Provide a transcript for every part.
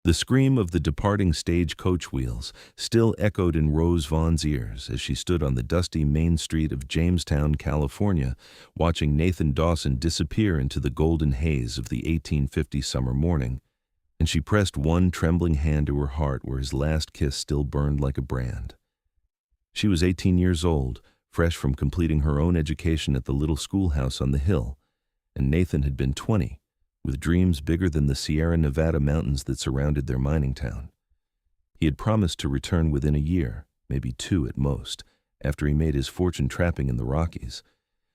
The scream of the departing stagecoach wheels still echoed in Rose Vaughn's ears as she stood on the dusty main street of Jamestown, California, watching Nathan Dawson disappear into the golden haze of the 1850 summer morning, and she pressed one trembling hand to her heart where his last kiss still burned like a brand. She was 18 years old, fresh from completing her own education at the little schoolhouse on the hill, and Nathan had been 20, with dreams bigger than the Sierra Nevada mountains that surrounded their mining town. He had promised to return within a year, maybe 2 at most, after he made his fortune trapping in the Rockies.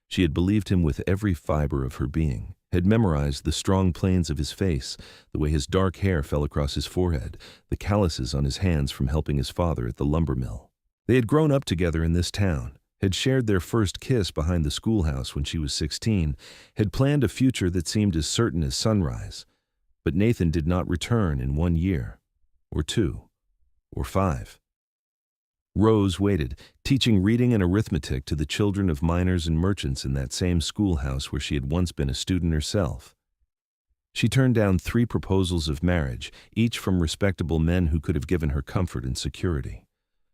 She had believed him with every fiber of her being, had memorized the strong planes of his face, the way his dark hair fell across his forehead, the calluses on his hands from helping his father at the lumber mill. They had grown up together in this town, had shared their first kiss behind the schoolhouse when she was 16, had planned a future that seemed as certain as sunrise. But Nathan did not return in 1 year, or 2, or 5. Rose waited, teaching reading and arithmetic to the children of miners and merchants in that same schoolhouse where she had once been a student herself. She turned down 3 proposals of marriage, each from respectable men who could have given her comfort and security.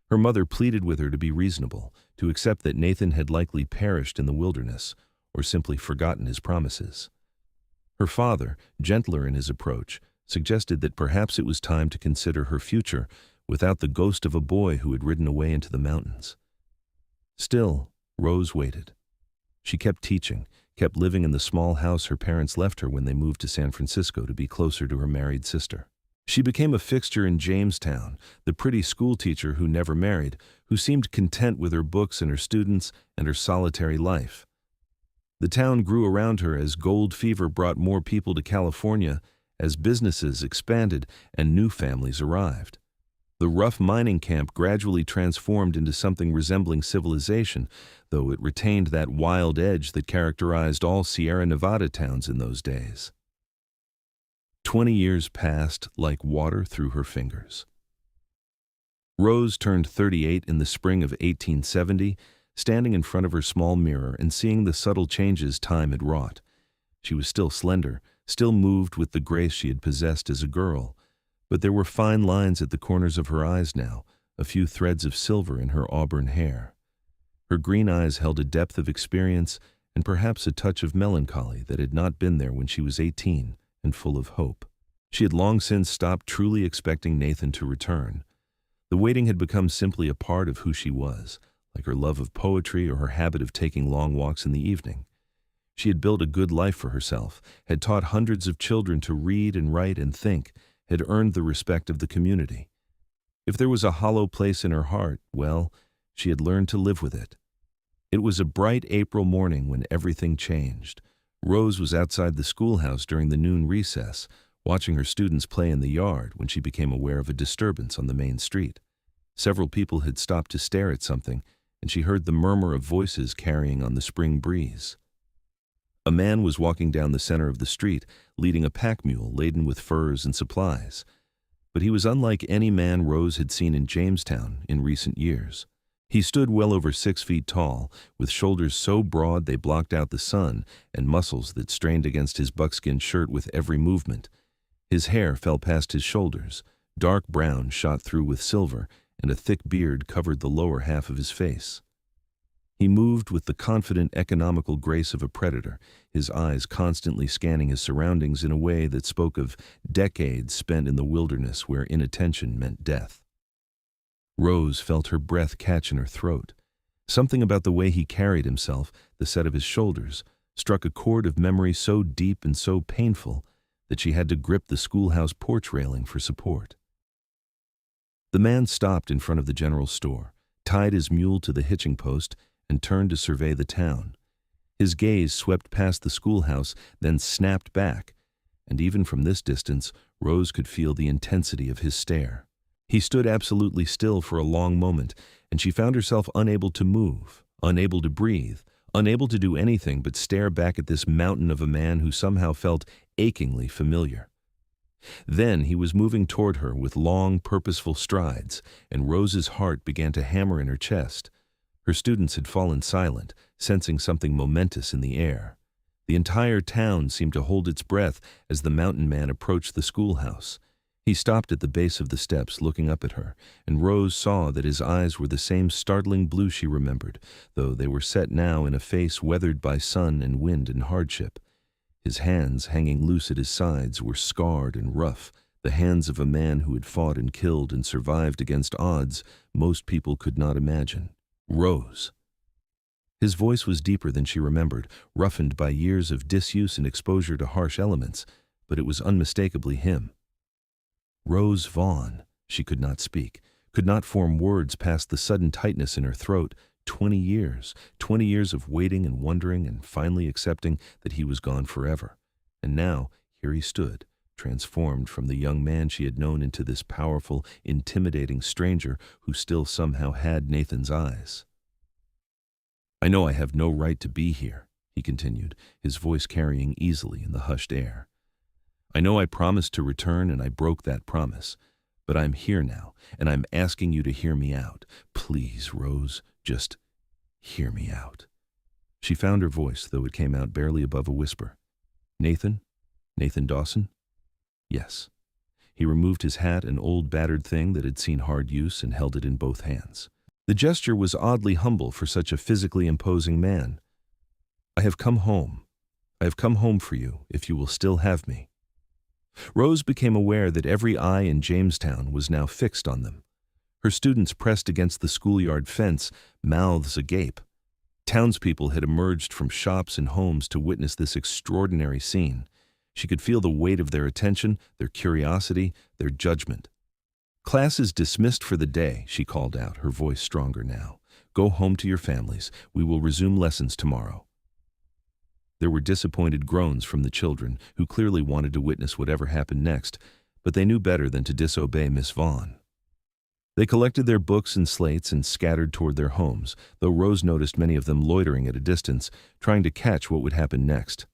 Her mother pleaded with her to be reasonable, to accept that Nathan had likely perished in the wilderness, or simply forgotten his promises. Her father, gentler in his approach, suggested that perhaps it was time to consider her future without the ghost of a boy who had ridden away into the mountains. Still, Rose waited. She kept teaching, kept living in the small house her parents left her when they moved to San Francisco to be closer to her married sister. She became a fixture in Jamestown, the pretty schoolteacher who never married, who seemed content with her books and her students and her solitary life. The town grew around her as gold fever brought more people to California, as businesses expanded and new families arrived. The rough mining camp gradually transformed into something resembling civilization, though it retained that wild edge that characterized all Sierra Nevada towns in those days. 20 years passed like water through her fingers. Rose turned 38 in the spring of 1870, standing in front of her small mirror and seeing the subtle changes time had wrought. She was still slender, still moved with the grace she had possessed as a girl, but there were fine lines at the corners of her eyes now, a few threads of silver in her auburn hair. Her green eyes held a depth of experience and perhaps a touch of melancholy that had not been there when she was 18 and full of hope. She had long since stopped truly expecting Nathan to return. The waiting had become simply a part of who she was, like her love of poetry or her habit of taking long walks in the evening. She had built a good life for herself, had taught hundreds of children to read and write and think, had earned the respect of the community. If there was a hollow place in her heart, well, she had learned to live with it. It was a bright April morning when everything changed. Rose was outside the schoolhouse during the noon recess, watching her students play in the yard when she became aware of a disturbance on the main street. Several people had stopped to stare at something, and she heard the murmur of voices carrying on the spring breeze. A man was walking down the center of the street, leading a pack mule laden with furs and supplies. But he was unlike any man Rose had seen in Jamestown in recent years. He stood well over 6 feet tall, with shoulders so broad they blocked out the sun and muscles that strained against his buckskin shirt with every movement. His hair fell past his shoulders, dark brown shot through with silver, and a thick beard covered the lower half of his face. He moved with the confident, economical grace of a predator, his eyes constantly scanning his surroundings in a way that spoke of decades spent in the wilderness where inattention meant death. Rose felt her breath catch in her throat. Something about the way he carried himself, the set of his shoulders, struck a chord of memory so deep and so painful that she had to grip the schoolhouse porch railing for support. The man stopped in front of the general store, tied his mule to the hitching post, and turned to survey the town. His gaze swept past the schoolhouse, then snapped back, and even from this distance, Rose could feel the intensity of his stare. He stood absolutely still for a long moment, and she found herself unable to move, unable to breathe, unable to do anything but stare back at this mountain of a man who somehow felt achingly familiar. Then he was moving toward her with long, purposeful strides, and Rose's heart began to hammer in her chest. Her students had fallen silent, sensing something momentous in the air. The entire town seemed to hold its breath as the mountain man approached the schoolhouse. He stopped at the base of the steps, looking up at her, and Rose saw that his eyes were the same startling blue she remembered, though they were set now in a face weathered by sun and wind and hardship. His hands, hanging loose at his sides, were scarred and rough, the hands of a man who had fought and killed and survived against odds most people could not imagine. Rose. His voice was deeper than she remembered, roughened by years of disuse and exposure to harsh elements, but it was unmistakably him. Rose Vaughn. She could not speak, could not form words past the sudden tightness in her throat. 20 years of waiting and wondering and finally accepting that he was gone forever. And now, here he stood, transformed from the young man she had known into this powerful, intimidating stranger who still somehow had Nathan's eyes. "I know I have no right to be here," he continued, his voice carrying easily in the hushed air. "I know I promised to return and I broke that promise, but I'm here now and I'm asking you to hear me out. Please, Rose, just hear me out." She found her voice, though it came out barely above a whisper. "Nathan? Nathan Dawson?" "Yes." He removed his hat, an old battered thing that had seen hard use, and held it in both hands. The gesture was oddly humble for such a physically imposing man. "I have come home. I have come home for you, if you will still have me." Rose became aware that every eye in Jamestown was now fixed on them. Her students pressed against the schoolyard fence, mouths agape. Townspeople had emerged from shops and homes to witness this extraordinary scene. She could feel the weight of their attention, their curiosity, their judgment. "Class is dismissed for the day," she called out, her voice stronger now. "Go home to your families. We will resume lessons tomorrow." There were disappointed groans from the children, who clearly wanted to witness whatever happened next, but they knew better than to disobey Miss Vaughn. They collected their books and slates and scattered toward their homes, though Rose noticed many of them loitering at a distance, trying to catch what would happen next.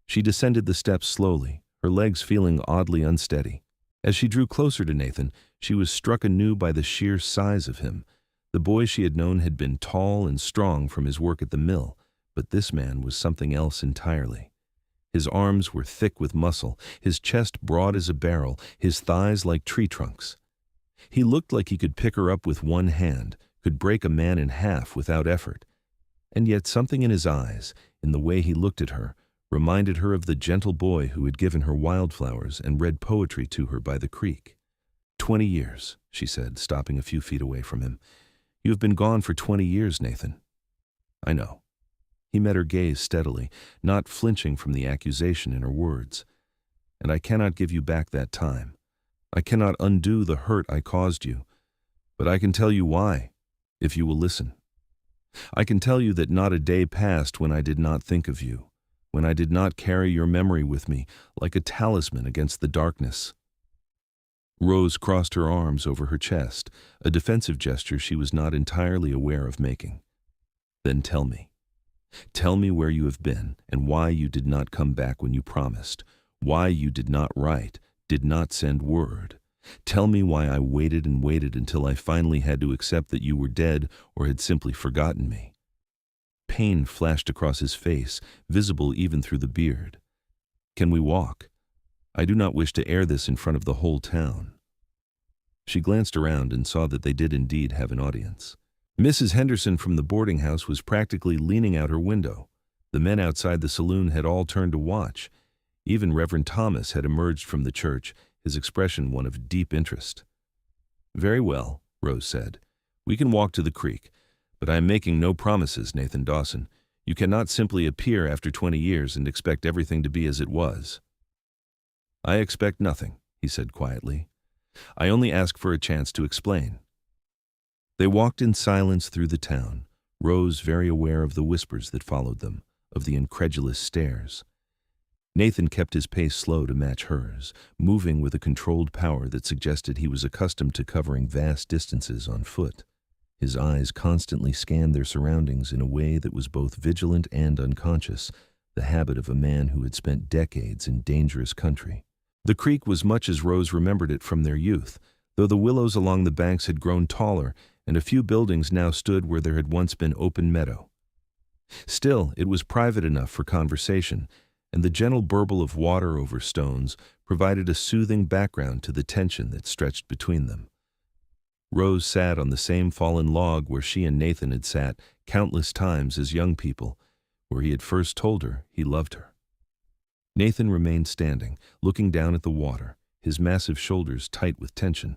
She descended the steps slowly, her legs feeling oddly unsteady. As she drew closer to Nathan, she was struck anew by the sheer size of him. The boy she had known had been tall and strong from his work at the mill, but this man was something else entirely. His arms were thick with muscle, his chest broad as a barrel, his thighs like tree trunks. He looked like he could pick her up with one hand, could break a man in half without effort. And yet something in his eyes, in the way he looked at her, reminded her of the gentle boy who had given her wildflowers and read poetry to her by the creek. 20 years, she said, stopping a few feet away from him. "You have been gone for 20 years, Nathan." "I know." He met her gaze steadily, not flinching from the accusation in her words. "And I cannot give you back that time. I cannot undo the hurt I caused you. But I can tell you why, if you will listen. I can tell you that not a day passed when I did not think of you, when I did not carry your memory with me like a talisman against the darkness." Rose crossed her arms over her chest, a defensive gesture she was not entirely aware of making. "Then tell me. Tell me where you have been and why you did not come back when you promised, why you did not write, did not send word. Tell me why I waited and waited until I finally had to accept that you were dead or had simply forgotten me." Pain flashed across his face, visible even through the beard. "Can we walk? I do not wish to air this in front of the whole town." She glanced around and saw that they did indeed have an audience. Mrs. Henderson from the boarding house was practically leaning out her window. The men outside the saloon had all turned to watch. Even Reverend Thomas had emerged from the church, his expression one of deep interest. "Very well," Rose said. "We can walk to the creek. But I am making no promises, Nathan Dawson. You cannot simply appear after 20 years and expect everything to be as it was." "I expect nothing," he said quietly. "I only ask for a chance to explain." They walked in silence through the town, Rose very aware of the whispers that followed them, of the incredulous stares. Nathan kept his pace slow to match hers, moving with a controlled power that suggested he was accustomed to covering vast distances on foot. His eyes constantly scanned their surroundings in a way that was both vigilant and unconscious, the habit of a man who had spent decades in dangerous country. The creek was much as Rose remembered it from their youth, though the willows along the banks had grown taller and a few buildings now stood where there had once been open meadow. Still, it was private enough for conversation, and the gentle burble of water over stones provided a soothing background to the tension that stretched between them. Rose sat on the same fallen log where she and Nathan had sat countless times as young people, where he had first told her he loved her. Nathan remained standing, looking down at the water, his massive shoulders tight with tension.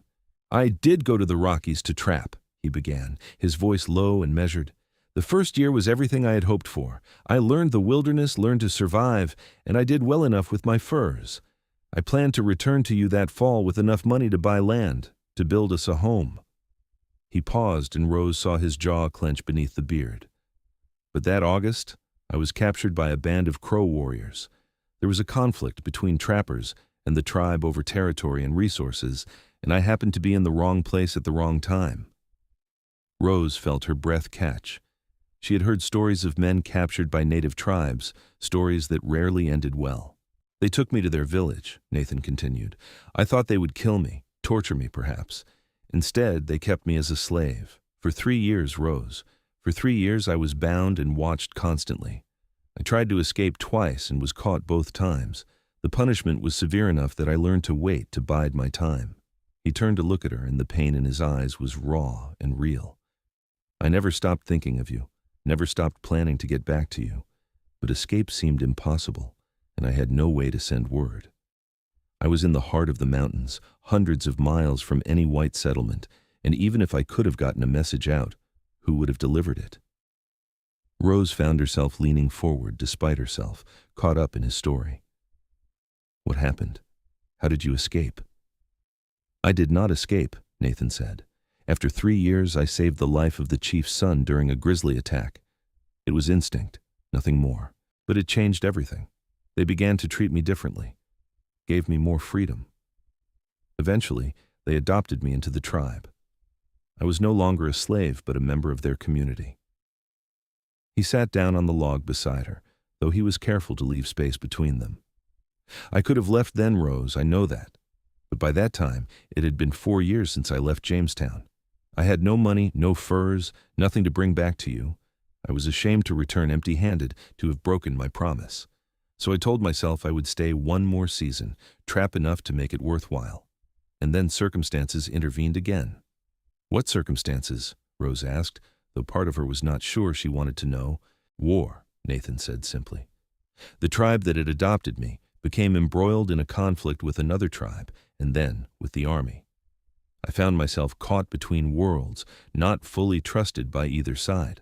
"I did go to the Rockies to trap," he began, his voice low and measured. "The first year was everything I had hoped for. I learned the wilderness, learned to survive, and I did well enough with my furs. I planned to return to you that fall with enough money to buy land, to build us a home." He paused, and Rose saw his jaw clench beneath the beard. "But that August, I was captured by a band of Crow warriors. There was a conflict between trappers and the tribe over territory and resources, and I happened to be in the wrong place at the wrong time." Rose felt her breath catch. She had heard stories of men captured by native tribes, stories that rarely ended well. "They took me to their village," Nathan continued. "I thought they would kill me, torture me perhaps. Instead, they kept me as a slave. For 3 years, Rose. For 3 years I was bound and watched constantly. I tried to escape twice and was caught both times. The punishment was severe enough that I learned to wait, to bide my time." He turned to look at her, and the pain in his eyes was raw and real. "I never stopped thinking of you, never stopped planning to get back to you, but escape seemed impossible, and I had no way to send word. I was in the heart of the mountains, hundreds of miles from any white settlement, and even if I could have gotten a message out, who would have delivered it?" Rose found herself leaning forward despite herself, caught up in his story. "What happened? How did you escape?" "I did not escape," Nathan said. "After 3 years, I saved the life of the chief's son during a grizzly attack. It was instinct, nothing more, but it changed everything. They began to treat me differently, gave me more freedom. Eventually, they adopted me into the tribe. I was no longer a slave, but a member of their community." He sat down on the log beside her, though he was careful to leave space between them. "I could have left then, Rose, I know that. But by that time, it had been 4 years since I left Jamestown. I had no money, no furs, nothing to bring back to you. I was ashamed to return empty-handed, to have broken my promise. So I told myself I would stay 1 more season, trap enough to make it worthwhile. And then circumstances intervened again." "What circumstances?" Rose asked, though part of her was not sure she wanted to know. "War," Nathan said simply. "The tribe that had adopted me became embroiled in a conflict with another tribe, and then with the army. I found myself caught between worlds, not fully trusted by either side.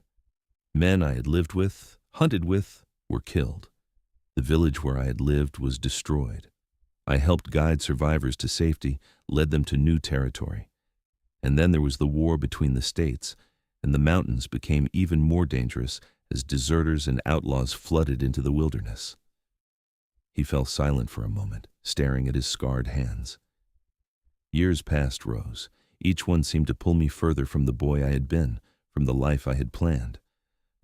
Men I had lived with, hunted with, were killed. The village where I had lived was destroyed. I helped guide survivors to safety, led them to new territory. And then there was the war between the states, and the mountains became even more dangerous as deserters and outlaws flooded into the wilderness." He fell silent for a moment, staring at his scarred hands. "Years passed, Rose. Each one seemed to pull me further from the boy I had been, from the life I had planned.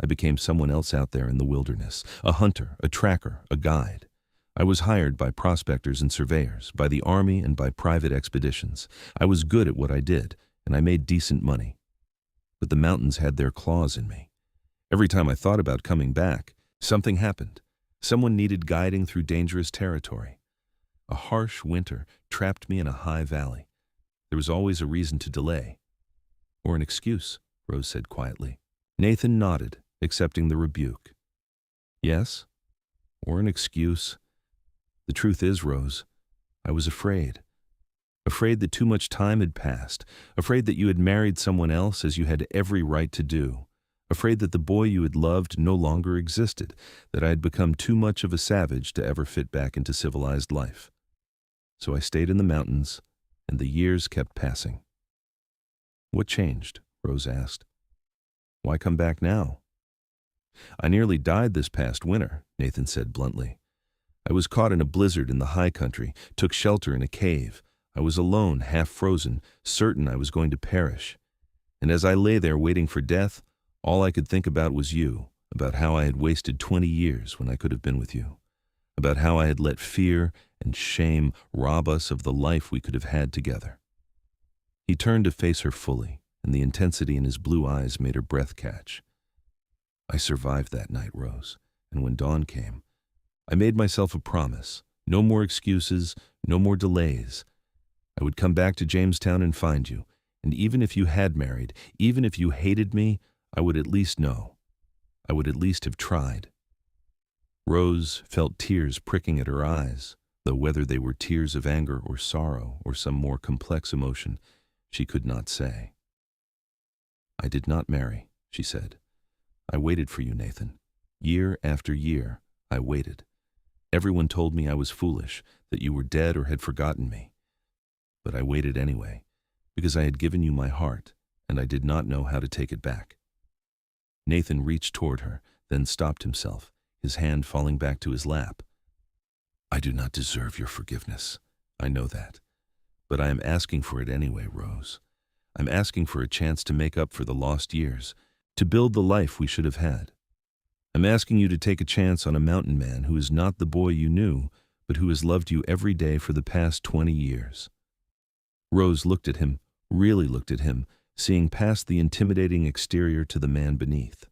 I became someone else out there in the wilderness, a hunter, a tracker, a guide. I was hired by prospectors and surveyors, by the army and by private expeditions. I was good at what I did, and I made decent money. But the mountains had their claws in me. Every time I thought about coming back, something happened. Someone needed guiding through dangerous territory. A harsh winter trapped me in a high valley. There was always a reason to delay. Or an excuse," Rose said quietly. Nathan nodded, accepting the rebuke. "Yes, or an excuse. The truth is, Rose, I was afraid. Afraid that too much time had passed. Afraid that you had married someone else, as you had every right to do. Afraid that the boy you had loved no longer existed, that I had become too much of a savage to ever fit back into civilized life. So I stayed in the mountains, and the years kept passing." "What changed?" Rose asked. "Why come back now?" "I nearly died this past winter," Nathan said bluntly. "I was caught in a blizzard in the high country, took shelter in a cave. I was alone, half frozen, certain I was going to perish. And as I lay there waiting for death, all I could think about was you, about how I had wasted 20 years when I could have been with you, about how I had let fear and shame rob us of the life we could have had together." He turned to face her fully, and the intensity in his blue eyes made her breath catch. "I survived that night, Rose, and when dawn came, I made myself a promise. No more excuses, no more delays. I would come back to Jamestown and find you, and even if you had married, even if you hated me, I would at least know. I would at least have tried. Rose felt tears pricking at her eyes, though whether they were tears of anger or sorrow or some more complex emotion, she could not say. I did not marry, she said. I waited for you, Nathan. Year after year, I waited. Everyone told me I was foolish, that you were dead or had forgotten me. But I waited anyway, because I had given you my heart, and I did not know how to take it back. Nathan reached toward her, then stopped himself, his hand falling back to his lap. I do not deserve your forgiveness. I know that. But I am asking for it anyway, Rose. I'm asking for a chance to make up for the lost years, to build the life we should have had. I'm asking you to take a chance on a mountain man who is not the boy you knew, but who has loved you every day for the past 20 years. Rose looked at him, really looked at him, seeing past the intimidating exterior to the man beneath.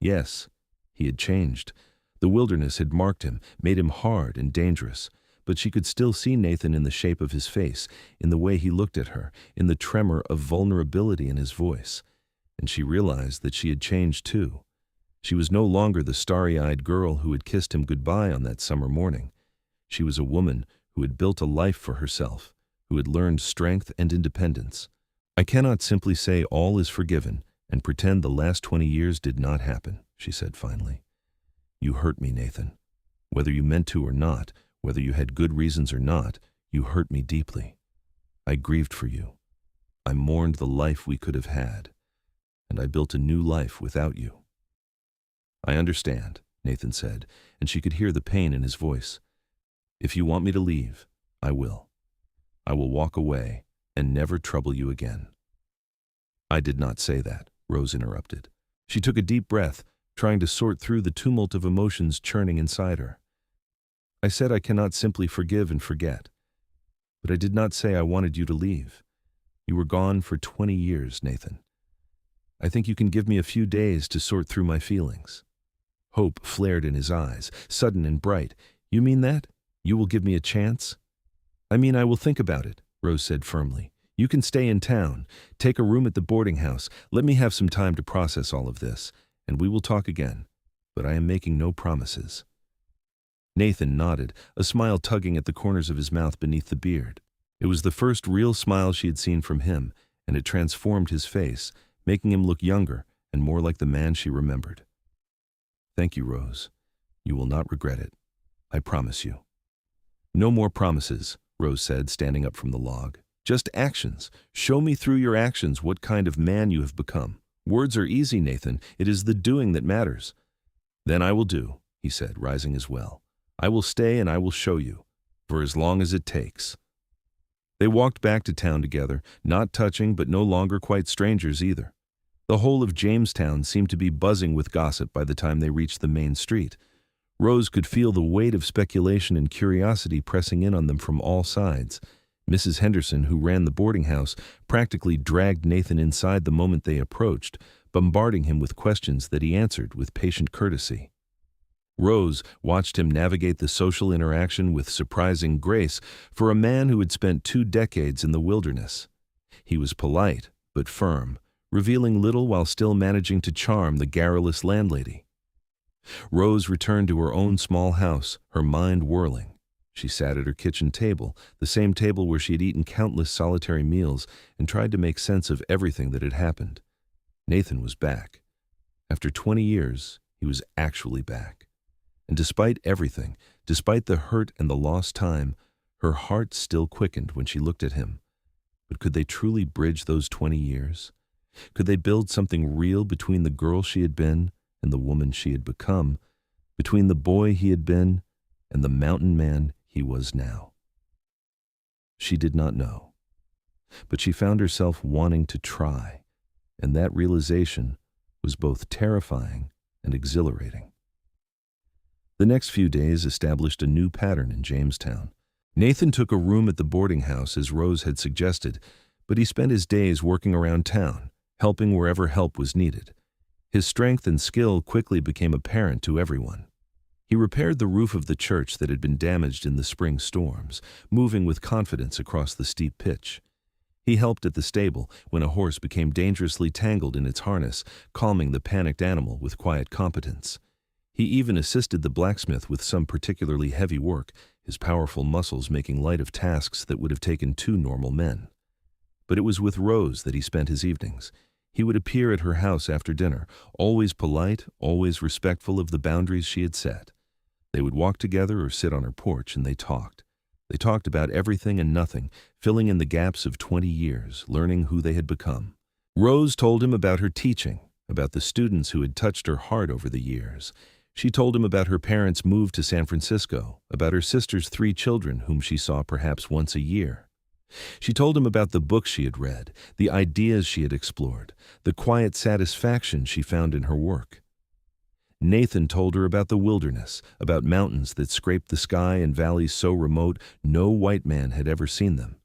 Yes, he had changed. The wilderness had marked him, made him hard and dangerous, but she could still see Nathan in the shape of his face, in the way he looked at her, in the tremor of vulnerability in his voice. And she realized that she had changed too. She was no longer the starry-eyed girl who had kissed him goodbye on that summer morning. She was a woman who had built a life for herself, who had learned strength and independence. I cannot simply say all is forgiven and pretend the last 20 years did not happen, she said finally. You hurt me, Nathan. Whether you meant to or not, whether you had good reasons or not, you hurt me deeply. I grieved for you. I mourned the life we could have had, and I built a new life without you. I understand, Nathan said, and she could hear the pain in his voice. If you want me to leave, I will. I will walk away and never trouble you again. I did not say that, Rose interrupted. She took a deep breath, trying to sort through the tumult of emotions churning inside her. I said I cannot simply forgive and forget. But I did not say I wanted you to leave. You were gone for 20 years, Nathan. I think you can give me a few days to sort through my feelings. Hope flared in his eyes, sudden and bright. You mean that? You will give me a chance? I mean, I will think about it, Rose said firmly. You can stay in town, take a room at the boarding house. Let me have some time to process all of this, and we will talk again. But I am making no promises. Nathan nodded, a smile tugging at the corners of his mouth beneath the beard. It was the first real smile she had seen from him, and it transformed his face, making him look younger and more like the man she remembered. Thank you, Rose. You will not regret it. I promise you. No more promises, Rose said, standing up from the log. Just actions. Show me through your actions what kind of man you have become. Words are easy, Nathan. It is the doing that matters. Then I will do, he said, rising as well. I will stay and I will show you, for as long as it takes. They walked back to town together, not touching but no longer quite strangers either. The whole of Jamestown seemed to be buzzing with gossip by the time they reached the main street. Rose could feel the weight of speculation and curiosity pressing in on them from all sides. Mrs. Henderson, who ran the boarding house, practically dragged Nathan inside the moment they approached, bombarding him with questions that he answered with patient courtesy. Rose watched him navigate the social interaction with surprising grace for a man who had spent 2 decades in the wilderness. He was polite, but firm, revealing little while still managing to charm the garrulous landlady. Rose returned to her own small house, her mind whirling. She sat at her kitchen table, the same table where she had eaten countless solitary meals, and tried to make sense of everything that had happened. Nathan was back. After 20 years, he was actually back. And despite everything, despite the hurt and the lost time, her heart still quickened when she looked at him. But could they truly bridge those 20 years? Could they build something real between the girl she had been and the woman she had become, between the boy he had been and the mountain man he was now? She did not know. But she found herself wanting to try, and that realization was both terrifying and exhilarating. The next few days established a new pattern in Jamestown. Nathan took a room at the boarding house as Rose had suggested, but he spent his days working around town, helping wherever help was needed. His strength and skill quickly became apparent to everyone. He repaired the roof of the church that had been damaged in the spring storms, moving with confidence across the steep pitch. He helped at the stable when a horse became dangerously tangled in its harness, calming the panicked animal with quiet competence. He even assisted the blacksmith with some particularly heavy work, his powerful muscles making light of tasks that would have taken two normal men. But it was with Rose that he spent his evenings. He would appear at her house after dinner, always polite, always respectful of the boundaries she had set. They would walk together or sit on her porch, and they talked. They talked about everything and nothing, filling in the gaps of 20 years, learning who they had become. Rose told him about her teaching, about the students who had touched her heart over the years. She told him about her parents' move to San Francisco, about her sister's 3 children whom she saw perhaps once a year. She told him about the books she had read, the ideas she had explored, the quiet satisfaction she found in her work. Nathan told her about the wilderness, about mountains that scraped the sky and valleys so remote no white man had ever seen them.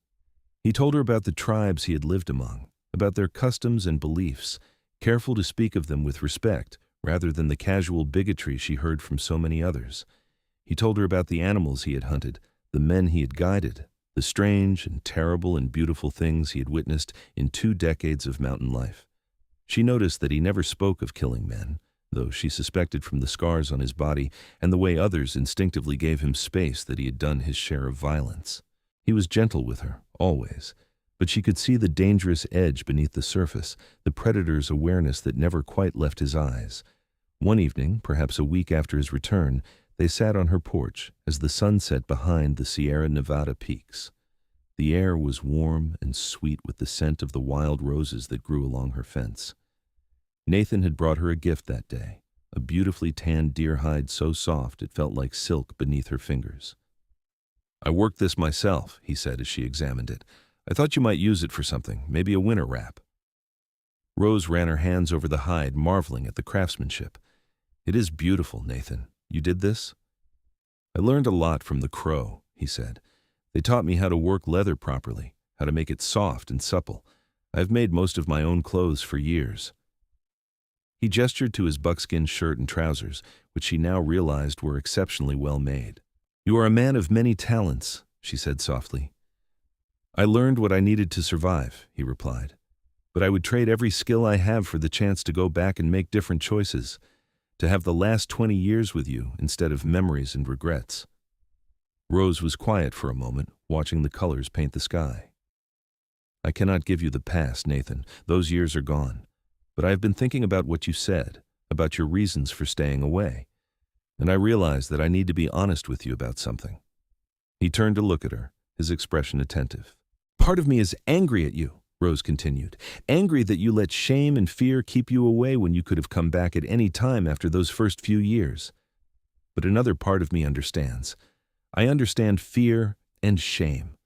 He told her about the tribes he had lived among, about their customs and beliefs, careful to speak of them with respect rather than the casual bigotry she heard from so many others. He told her about the animals he had hunted, the men he had guided, the strange and terrible and beautiful things he had witnessed in 2 decades of mountain life. She noticed that he never spoke of killing men, though she suspected from the scars on his body and the way others instinctively gave him space that he had done his share of violence. He was gentle with her, always, but she could see the dangerous edge beneath the surface, the predator's awareness that never quite left his eyes. One evening, perhaps a week after his return, they sat on her porch as the sun set behind the Sierra Nevada peaks. The air was warm and sweet with the scent of the wild roses that grew along her fence. Nathan had brought her a gift that day, a beautifully tanned deer hide so soft it felt like silk beneath her fingers. "I worked this myself," he said as she examined it. "I thought you might use it for something, maybe a winter wrap." Rose ran her hands over the hide, marveling at the craftsmanship. "It is beautiful, Nathan. You did this?" "I learned a lot from the Crow," he said. "They taught me how to work leather properly, how to make it soft and supple. I've made most of my own clothes for years." He gestured to his buckskin shirt and trousers, which she now realized were exceptionally well made. "You are a man of many talents," she said softly. "I learned what I needed to survive," he replied. "But I would trade every skill I have for the chance to go back and make different choices, to have the last 20 years with you instead of memories and regrets." Rose was quiet for a moment, watching the colors paint the sky. "I cannot give you the past, Nathan. Those years are gone. But I have been thinking about what you said, about your reasons for staying away. And I realize that I need to be honest with you about something." He turned to look at her, his expression attentive. "Part of me is angry at you," Rose continued. "Angry that you let shame and fear keep you away when you could have come back at any time after those first few years. But another part of me understands. I understand fear and shame.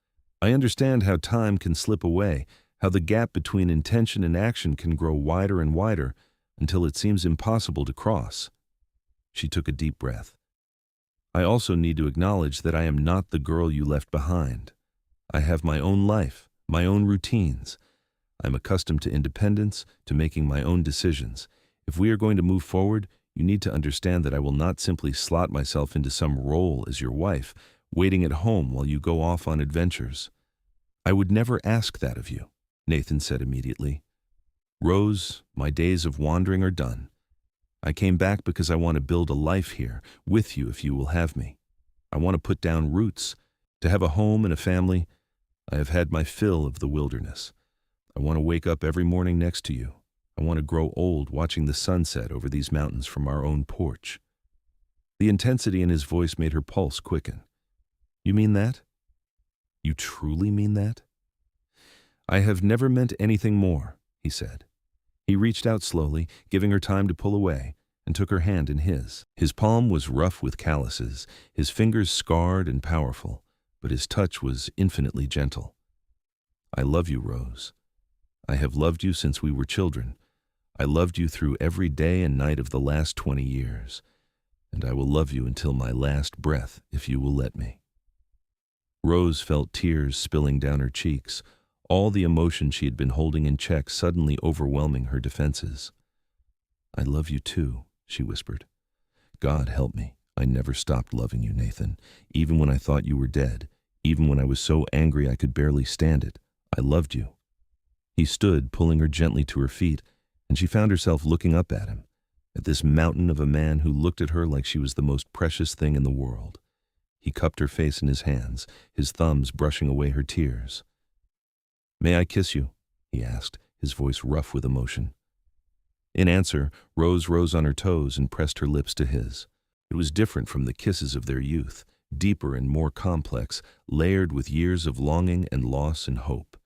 I understand how time can slip away, how the gap between intention and action can grow wider and wider until it seems impossible to cross." She took a deep breath. "I also need to acknowledge that I am not the girl you left behind. I have my own life, my own routines. I'm accustomed to independence, to making my own decisions. If we are going to move forward, you need to understand that I will not simply slot myself into some role as your wife, waiting at home while you go off on adventures. I would never ask that of you," Nathan said immediately. "Rose, my days of wandering are done. I came back because I want to build a life here, with you if you will have me. I want to put down roots, to have a home and a family. I have had my fill of the wilderness. I want to wake up every morning next to you. I want to grow old watching the sunset over these mountains from our own porch." The intensity in his voice made her pulse quicken. "You mean that? You truly mean that?" "I have never meant anything more," he said. He reached out slowly, giving her time to pull away, and took her hand in his. His palm was rough with calluses, his fingers scarred and powerful, but his touch was infinitely gentle. "I love you, Rose. I have loved you since we were children. I loved you through every day and night of the last 20 years, and I will love you until my last breath if you will let me." Rose felt tears spilling down her cheeks, all the emotion she had been holding in check suddenly overwhelming her defenses. "I love you too," she whispered. "God help me, I never stopped loving you, Nathan, even when I thought you were dead, even when I was so angry I could barely stand it. I loved you. He stood, pulling her gently to her feet, and she found herself looking up at him, at this mountain of a man who looked at her like she was the most precious thing in the world. He cupped her face in his hands, his thumbs brushing away her tears. "May I kiss you?" he asked, his voice rough with emotion. In answer, Rose rose on her toes and pressed her lips to his. It was different from the kisses of their youth, deeper and more complex, layered with years of longing and loss and hope.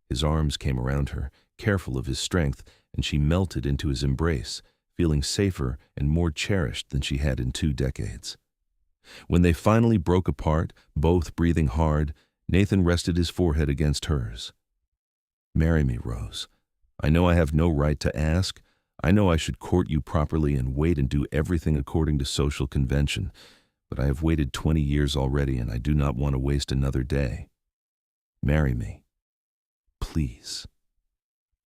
His arms came around her, careful of his strength, and she melted into his embrace, feeling safer and more cherished than she had in 2 decades. When they finally broke apart, both breathing hard, Nathan rested his forehead against hers. "Marry me, Rose. I know I have no right to ask. I know I should court you properly and wait and do everything according to social convention, but I have waited 20 years already and I do not want to waste another day. Marry me. Please."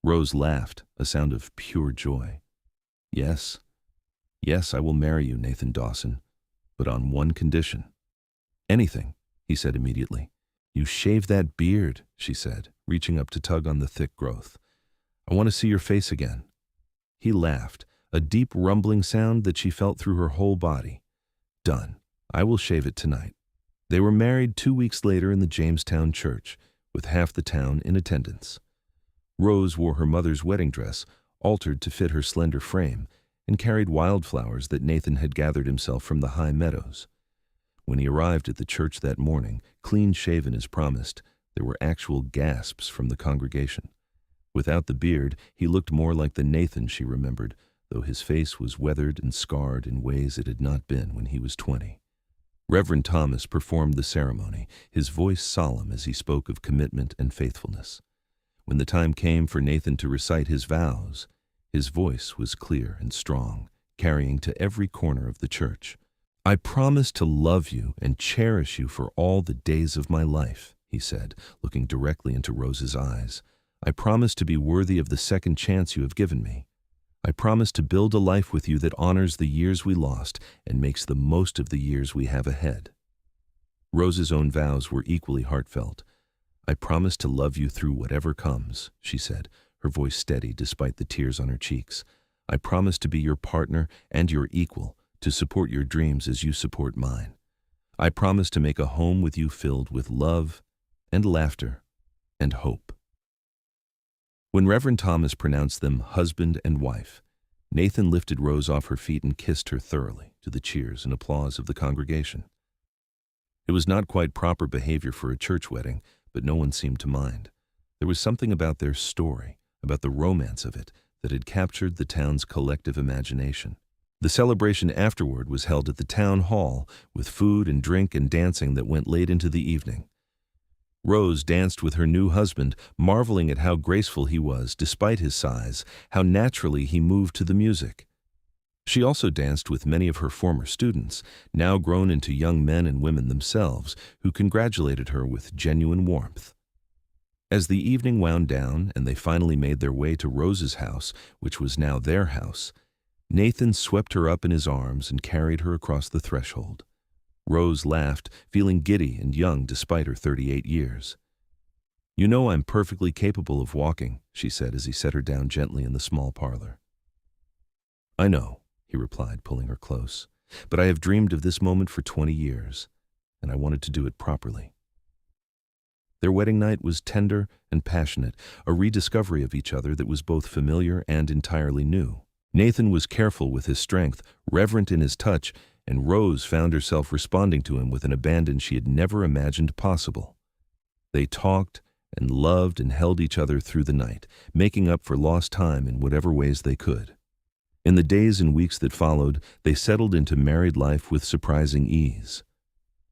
Rose laughed, a sound of pure joy. Yes, I will marry you, Nathan Dawson, but on one condition." "Anything," he said immediately. "You shave that beard," she said, reaching up to tug on the thick growth. "I want to see your face again." He laughed, a deep rumbling sound that she felt through her whole body. "Done. I will shave it tonight." They were married 2 weeks later in the Jamestown church, with half the town in attendance. Rose wore her mother's wedding dress, altered to fit her slender frame, and carried wildflowers that Nathan had gathered himself from the high meadows. When he arrived at the church that morning, clean-shaven as promised, there were actual gasps from the congregation. Without the beard, he looked more like the Nathan she remembered, though his face was weathered and scarred in ways it had not been when he was 20. Reverend Thomas performed the ceremony, his voice solemn as he spoke of commitment and faithfulness. When the time came for Nathan to recite his vows, his voice was clear and strong, carrying to every corner of the church. "I promise to love you and cherish you for all the days of my life," he said, looking directly into Rose's eyes. "I promise to be worthy of the second chance you have given me. I promise to build a life with you that honors the years we lost and makes the most of the years we have ahead." Rose's own vows were equally heartfelt. "I promise to love you through whatever comes," she said, her voice steady despite the tears on her cheeks. "I promise to be your partner and your equal, to support your dreams as you support mine. I promise to make a home with you filled with love and laughter and hope." When Reverend Thomas pronounced them husband and wife, Nathan lifted Rose off her feet and kissed her thoroughly, to the cheers and applause of the congregation. It was not quite proper behavior for a church wedding, but no one seemed to mind. There was something about their story, about the romance of it, that had captured the town's collective imagination. The celebration afterward was held at the town hall, with food and drink and dancing that went late into the evening. Rose danced with her new husband, marveling at how graceful he was despite his size, how naturally he moved to the music. She also danced with many of her former students, now grown into young men and women themselves, who congratulated her with genuine warmth. As the evening wound down and they finally made their way to Rose's house, which was now their house, Nathan swept her up in his arms and carried her across the threshold. Rose laughed, feeling giddy and young despite her 38 years. "You know I'm perfectly capable of walking," she said as he set her down gently in the small parlor. "I know," he replied, pulling her close, "but I have dreamed of this moment for 20 years, and I wanted to do it properly." Their wedding night was tender and passionate, a rediscovery of each other that was both familiar and entirely new. Nathan was careful with his strength, reverent in his touch, and Rose found herself responding to him with an abandon she had never imagined possible. They talked and loved and held each other through the night, making up for lost time in whatever ways they could. In the days and weeks that followed, they settled into married life with surprising ease.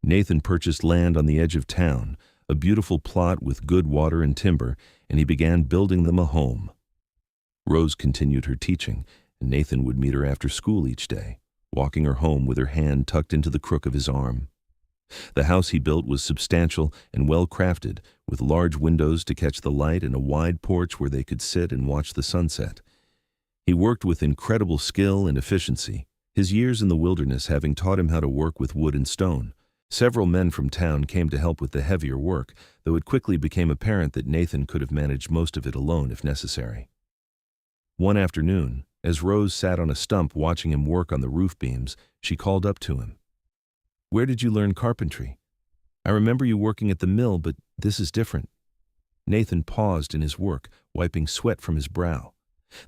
Nathan purchased land on the edge of town, a beautiful plot with good water and timber, and he began building them a home. Rose continued her teaching, and Nathan would meet her after school each day, walking her home with her hand tucked into the crook of his arm. The house he built was substantial and well-crafted, with large windows to catch the light and a wide porch where they could sit and watch the sunset. He worked with incredible skill and efficiency, His years in the wilderness having taught him how to work with wood and stone, several men from town came to help with the heavier work, though it quickly became apparent that Nathan could have managed most of it alone if necessary. One afternoon, as Rose sat on a stump watching him work on the roof beams, she called up to him. "Where did you learn carpentry? I remember you working at the mill, but this is different." Nathan paused in his work, wiping sweat from his brow.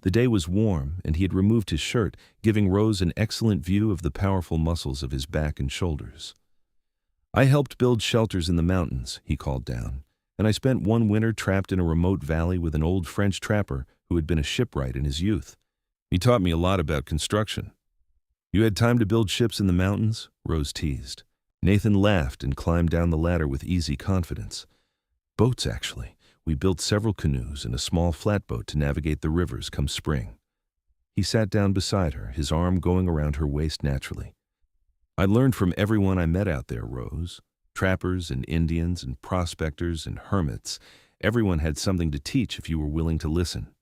The day was warm, and he had removed his shirt, giving Rose an excellent view of the powerful muscles of his back and shoulders. "I helped build shelters in the mountains," he called down, "and I spent one winter trapped in a remote valley with an old French trapper who had been a shipwright in his youth. He taught me a lot about construction." "You had time to build ships in the mountains?" Rose teased. Nathan laughed and climbed down the ladder with easy confidence. "Boats, actually. We built several canoes and a small flatboat to navigate the rivers come spring." He sat down beside her, his arm going around her waist naturally. "I learned from everyone I met out there, Rose. Trappers and Indians and prospectors and hermits. Everyone had something to teach if you were willing to listen."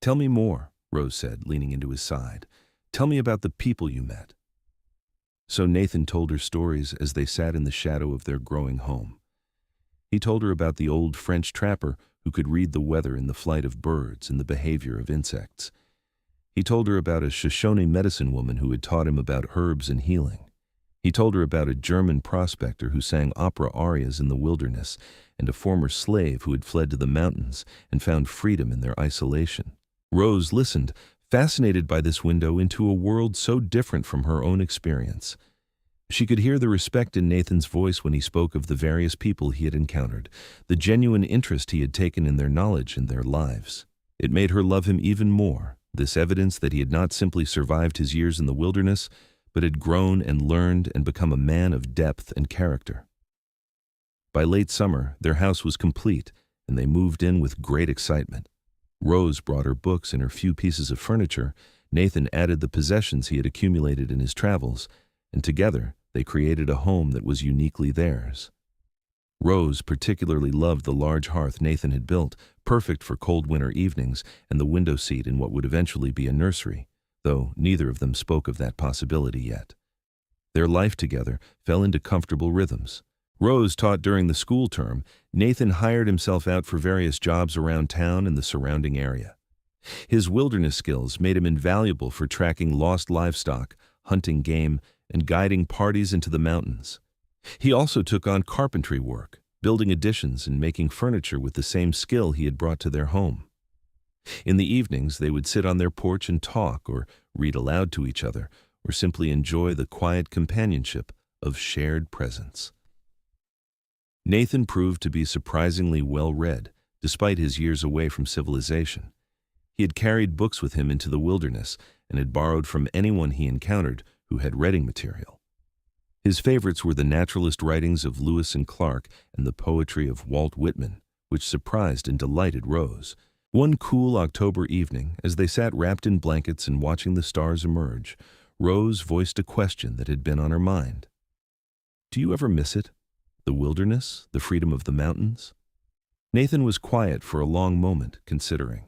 "Tell me more," Rose said, leaning into his side. "Tell me about the people you met." So Nathan told her stories as they sat in the shadow of their growing home. He told her about the old French trapper who could read the weather in the flight of birds and the behavior of insects. He told her about a Shoshone medicine woman who had taught him about herbs and healing. He told her about a German prospector who sang opera arias in the wilderness and a former slave who had fled to the mountains and found freedom in their isolation. Rose listened, fascinated by this window into a world so different from her own experience. She could hear the respect in Nathan's voice when he spoke of the various people he had encountered, the genuine interest he had taken in their knowledge and their lives. It made her love him even more, this evidence that he had not simply survived his years in the wilderness, but had grown and learned and become a man of depth and character. By late summer, their house was complete, and they moved in with great excitement. Rose brought her books and her few pieces of furniture. Nathan added the possessions he had accumulated in his travels, and together they created a home that was uniquely theirs. Rose particularly loved the large hearth Nathan had built, perfect for cold winter evenings, and the window seat in what would eventually be a nursery, though neither of them spoke of that possibility yet. Their life together fell into comfortable rhythms. Rose taught during the school term. Nathan hired himself out for various jobs around town and the surrounding area. His wilderness skills made him invaluable for tracking lost livestock, hunting game, and guiding parties into the mountains. He also took on carpentry work, building additions and making furniture with the same skill he had brought to their home. In the evenings, they would sit on their porch and talk, or read aloud to each other, or simply enjoy the quiet companionship of shared presence. Nathan proved to be surprisingly well-read, despite his years away from civilization. He had carried books with him into the wilderness and had borrowed from anyone he encountered who had reading material. His favorites were the naturalist writings of Lewis and Clark and the poetry of Walt Whitman, which surprised and delighted Rose. One cool October evening, as they sat wrapped in blankets and watching the stars emerge, Rose voiced a question that had been on her mind. "Do you ever miss it? The wilderness, the freedom of the mountains?" Nathan was quiet for a long moment, considering.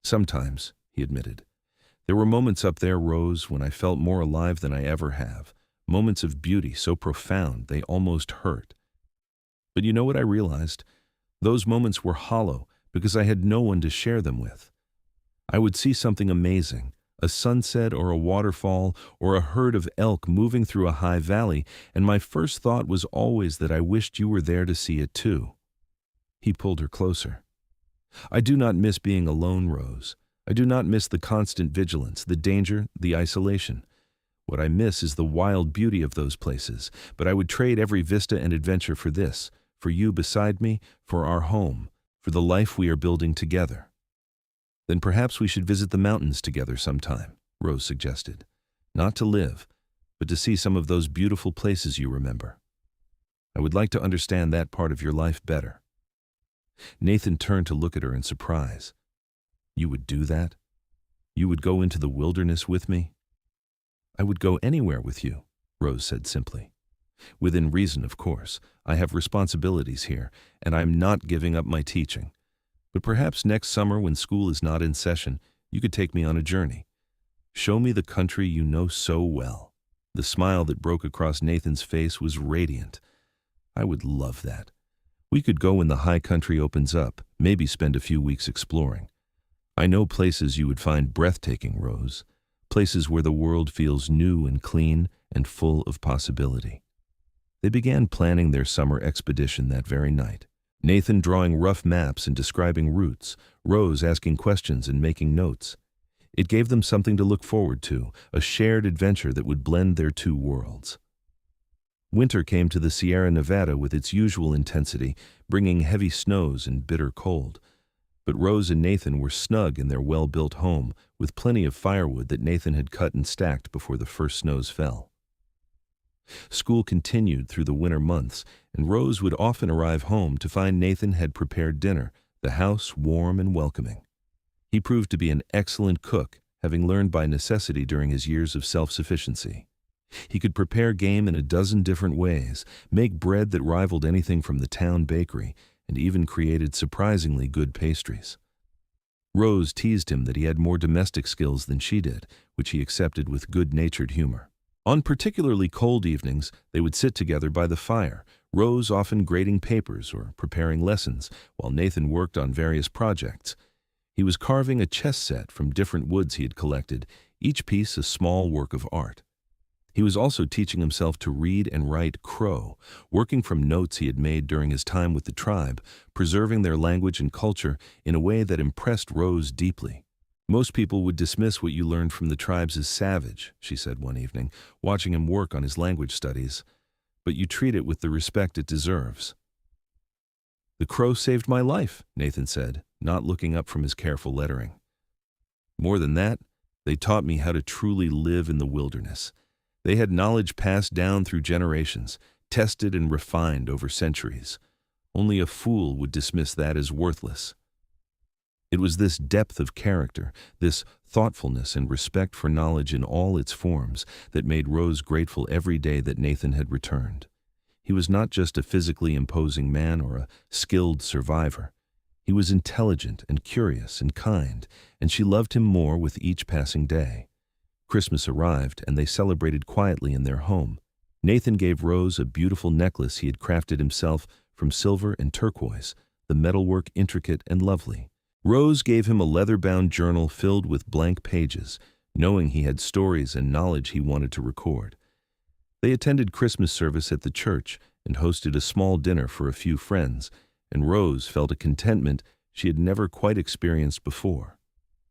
"Sometimes," he admitted. "There were moments up there, Rose, when I felt more alive than I ever have, moments of beauty so profound they almost hurt. But you know what I realized? Those moments were hollow because I had no one to share them with. I would see something amazing, a sunset or a waterfall or a herd of elk moving through a high valley, and my first thought was always that I wished you were there to see it too." He pulled her closer. "I do not miss being alone, Rose. I do not miss the constant vigilance, the danger, the isolation. What I miss is the wild beauty of those places, but I would trade every vista and adventure for this, for you beside me, for our home, for the life we are building together." "Then perhaps we should visit the mountains together sometime," Rose suggested. "Not to live, but to see some of those beautiful places you remember. I would like to understand that part of your life better." Nathan turned to look at her in surprise. "You would do that? You would go into the wilderness with me?" "I would go anywhere with you," Rose said simply. "Within reason, of course. I have responsibilities here, and I'm not giving up my teaching. But perhaps next summer when school is not in session, you could take me on a journey." Show me the country you know so well." The smile that broke across Nathan's face was radiant. "I would love that. We could go when the high country opens up, maybe spend a few weeks exploring. I know places you would find breathtaking, Rose. Places where the world feels new and clean and full of possibility." They began planning their summer expedition that very night. Nathan drawing rough maps and describing routes, Rose asking questions and making notes. It gave them something to look forward to, a shared adventure that would blend their two worlds. Winter came to the Sierra Nevada with its usual intensity, bringing heavy snows and bitter cold. But Rose and Nathan were snug in their well-built home, with plenty of firewood that Nathan had cut and stacked before the first snows fell. School continued through the winter months, and Rose would often arrive home to find Nathan had prepared dinner, the house warm and welcoming. He proved to be an excellent cook, having learned by necessity during his years of self-sufficiency. He could prepare game in a dozen different ways, make bread that rivaled anything from the town bakery, and even created surprisingly good pastries. Rose teased him that he had more domestic skills than she did, which he accepted with good-natured humor. On particularly cold evenings, they would sit together by the fire, Rose often grading papers or preparing lessons, while Nathan worked on various projects. He was carving a chess set from different woods he had collected, each piece a small work of art. He was also teaching himself to read and write Crow, working from notes he had made during his time with the tribe, preserving their language and culture in a way that impressed Rose deeply. "Most people would dismiss what you learned from the tribes as savage," she said one evening, watching him work on his language studies. "But you treat it with the respect it deserves." "The Crow saved my life," Nathan said, not looking up from his careful lettering. "More than that, they taught me how to truly live in the wilderness. They had knowledge passed down through generations, tested and refined over centuries. Only a fool would dismiss that as worthless." It was this depth of character, this thoughtfulness and respect for knowledge in all its forms, that made Rose grateful every day that Nathan had returned. He was not just a physically imposing man or a skilled survivor. He was intelligent and curious and kind, and she loved him more with each passing day. Christmas arrived, and they celebrated quietly in their home. Nathan gave Rose a beautiful necklace he had crafted himself from silver and turquoise, the metalwork intricate and lovely. Rose gave him a leather-bound journal filled with blank pages, knowing he had stories and knowledge he wanted to record. They attended Christmas service at the church and hosted a small dinner for a few friends, and Rose felt a contentment she had never quite experienced before.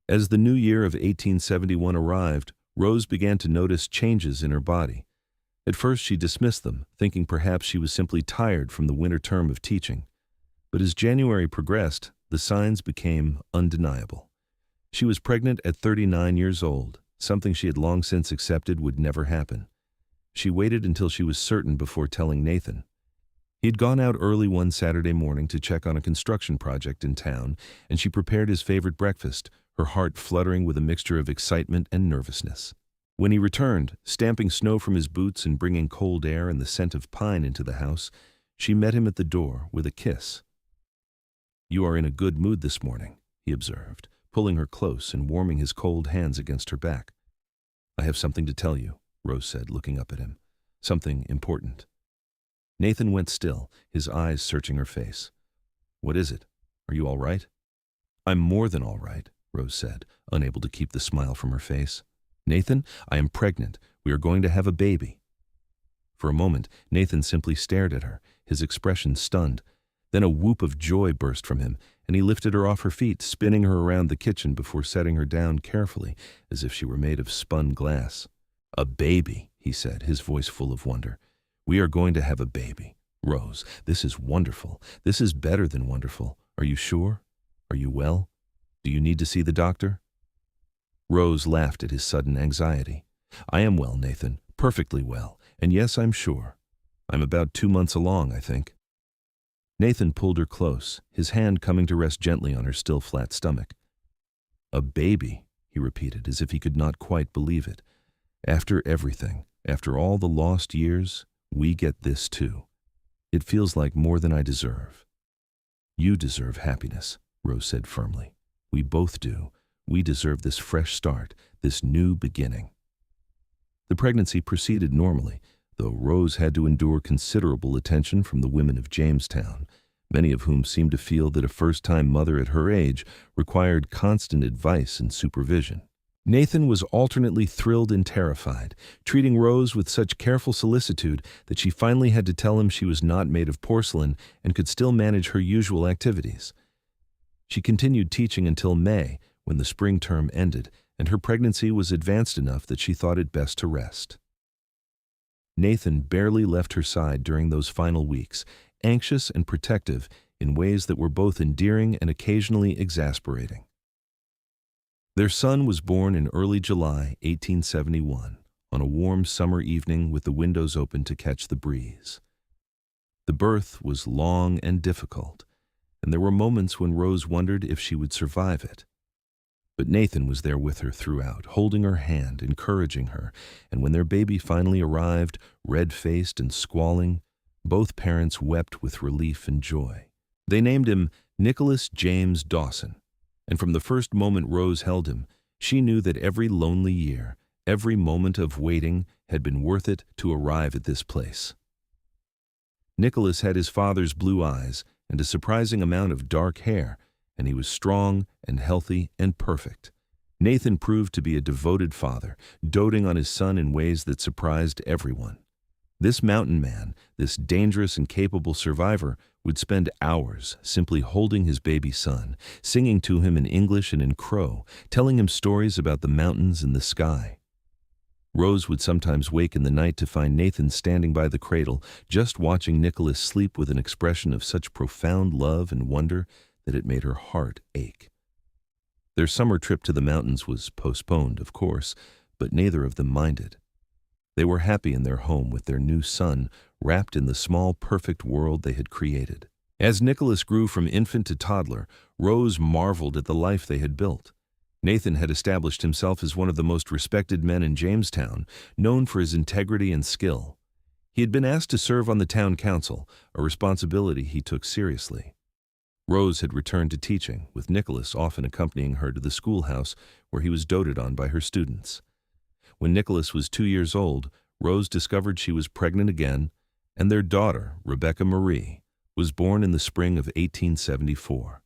As the new year of 1871 arrived, Rose began to notice changes in her body. At first she dismissed them, thinking perhaps she was simply tired from the winter term of teaching. But as January progressed, the signs became undeniable. She was pregnant at 39 years old, something she had long since accepted would never happen. She waited until she was certain before telling Nathan. He had gone out early one Saturday morning to check on a construction project in town, and she prepared his favorite breakfast, her heart fluttering with a mixture of excitement and nervousness. When he returned, stamping snow from his boots and bringing cold air and the scent of pine into the house, she met him at the door with a kiss. "You are in a good mood this morning," he observed, pulling her close and warming his cold hands against her back. "I have something to tell you," Rose said, looking up at him. "Something important." Nathan went still, his eyes searching her face. "What is it? Are you all right?" "I'm more than all right," Rose said, unable to keep the smile from her face. "Nathan, I am pregnant. We are going to have a baby." For a moment, Nathan simply stared at her, his expression stunned. Then a whoop of joy burst from him, and he lifted her off her feet, spinning her around the kitchen before setting her down carefully, as if she were made of spun glass. "A baby," he said, his voice full of wonder. "We are going to have a baby. Rose, this is wonderful. This is better than wonderful. Are you sure? Are you well? Do you need to see the doctor?" Rose laughed at his sudden anxiety. "I am well, Nathan, perfectly well, and yes, I'm sure. I'm about 2 months along, I think." Nathan pulled her close, his hand coming to rest gently on her still flat stomach. "A baby," he repeated, as if he could not quite believe it. "After everything, after all the lost years, we get this too. It feels like more than I deserve." "You deserve happiness," Rose said firmly. "We both do. We deserve this fresh start, this new beginning." The pregnancy proceeded normally, though Rose had to endure considerable attention from the women of Jamestown, many of whom seemed to feel that a first-time mother at her age required constant advice and supervision. Nathan was alternately thrilled and terrified, treating Rose with such careful solicitude that she finally had to tell him she was not made of porcelain and could still manage her usual activities. She continued teaching until May, when the spring term ended, and her pregnancy was advanced enough that she thought it best to rest. Nathan barely left her side during those final weeks, anxious and protective in ways that were both endearing and occasionally exasperating. Their son was born in early July 1871, on a warm summer evening with the windows open to catch the breeze. The birth was long and difficult, and there were moments when Rose wondered if she would survive it. But Nathan was there with her throughout, holding her hand, encouraging her, and when their baby finally arrived, red-faced and squalling, both parents wept with relief and joy. They named him Nicholas James Dawson, and from the first moment Rose held him, she knew that every lonely year, every moment of waiting had been worth it to arrive at this place. Nicholas had his father's blue eyes and a surprising amount of dark hair, and he was strong and healthy and perfect. Nathan proved to be a devoted father, doting on his son in ways that surprised everyone. This mountain man, this dangerous and capable survivor, would spend hours simply holding his baby son, singing to him in English and in Crow, telling him stories about the mountains and the sky. Rose would sometimes wake in the night to find Nathan standing by the cradle, just watching Nicholas sleep with an expression of such profound love and wonder that it made her heart ache. Their summer trip to the mountains was postponed, of course, but neither of them minded. They were happy in their home with their new son, wrapped in the small, perfect world they had created. As Nicholas grew from infant to toddler, Rose marveled at the life they had built. Nathan had established himself as one of the most respected men in Jamestown, known for his integrity and skill. He had been asked to serve on the town council, a responsibility he took seriously. Rose had returned to teaching, with Nicholas often accompanying her to the schoolhouse where he was doted on by her students. When Nicholas was 2 years old, Rose discovered she was pregnant again, and their daughter, Rebecca Marie, was born in the spring of 1874.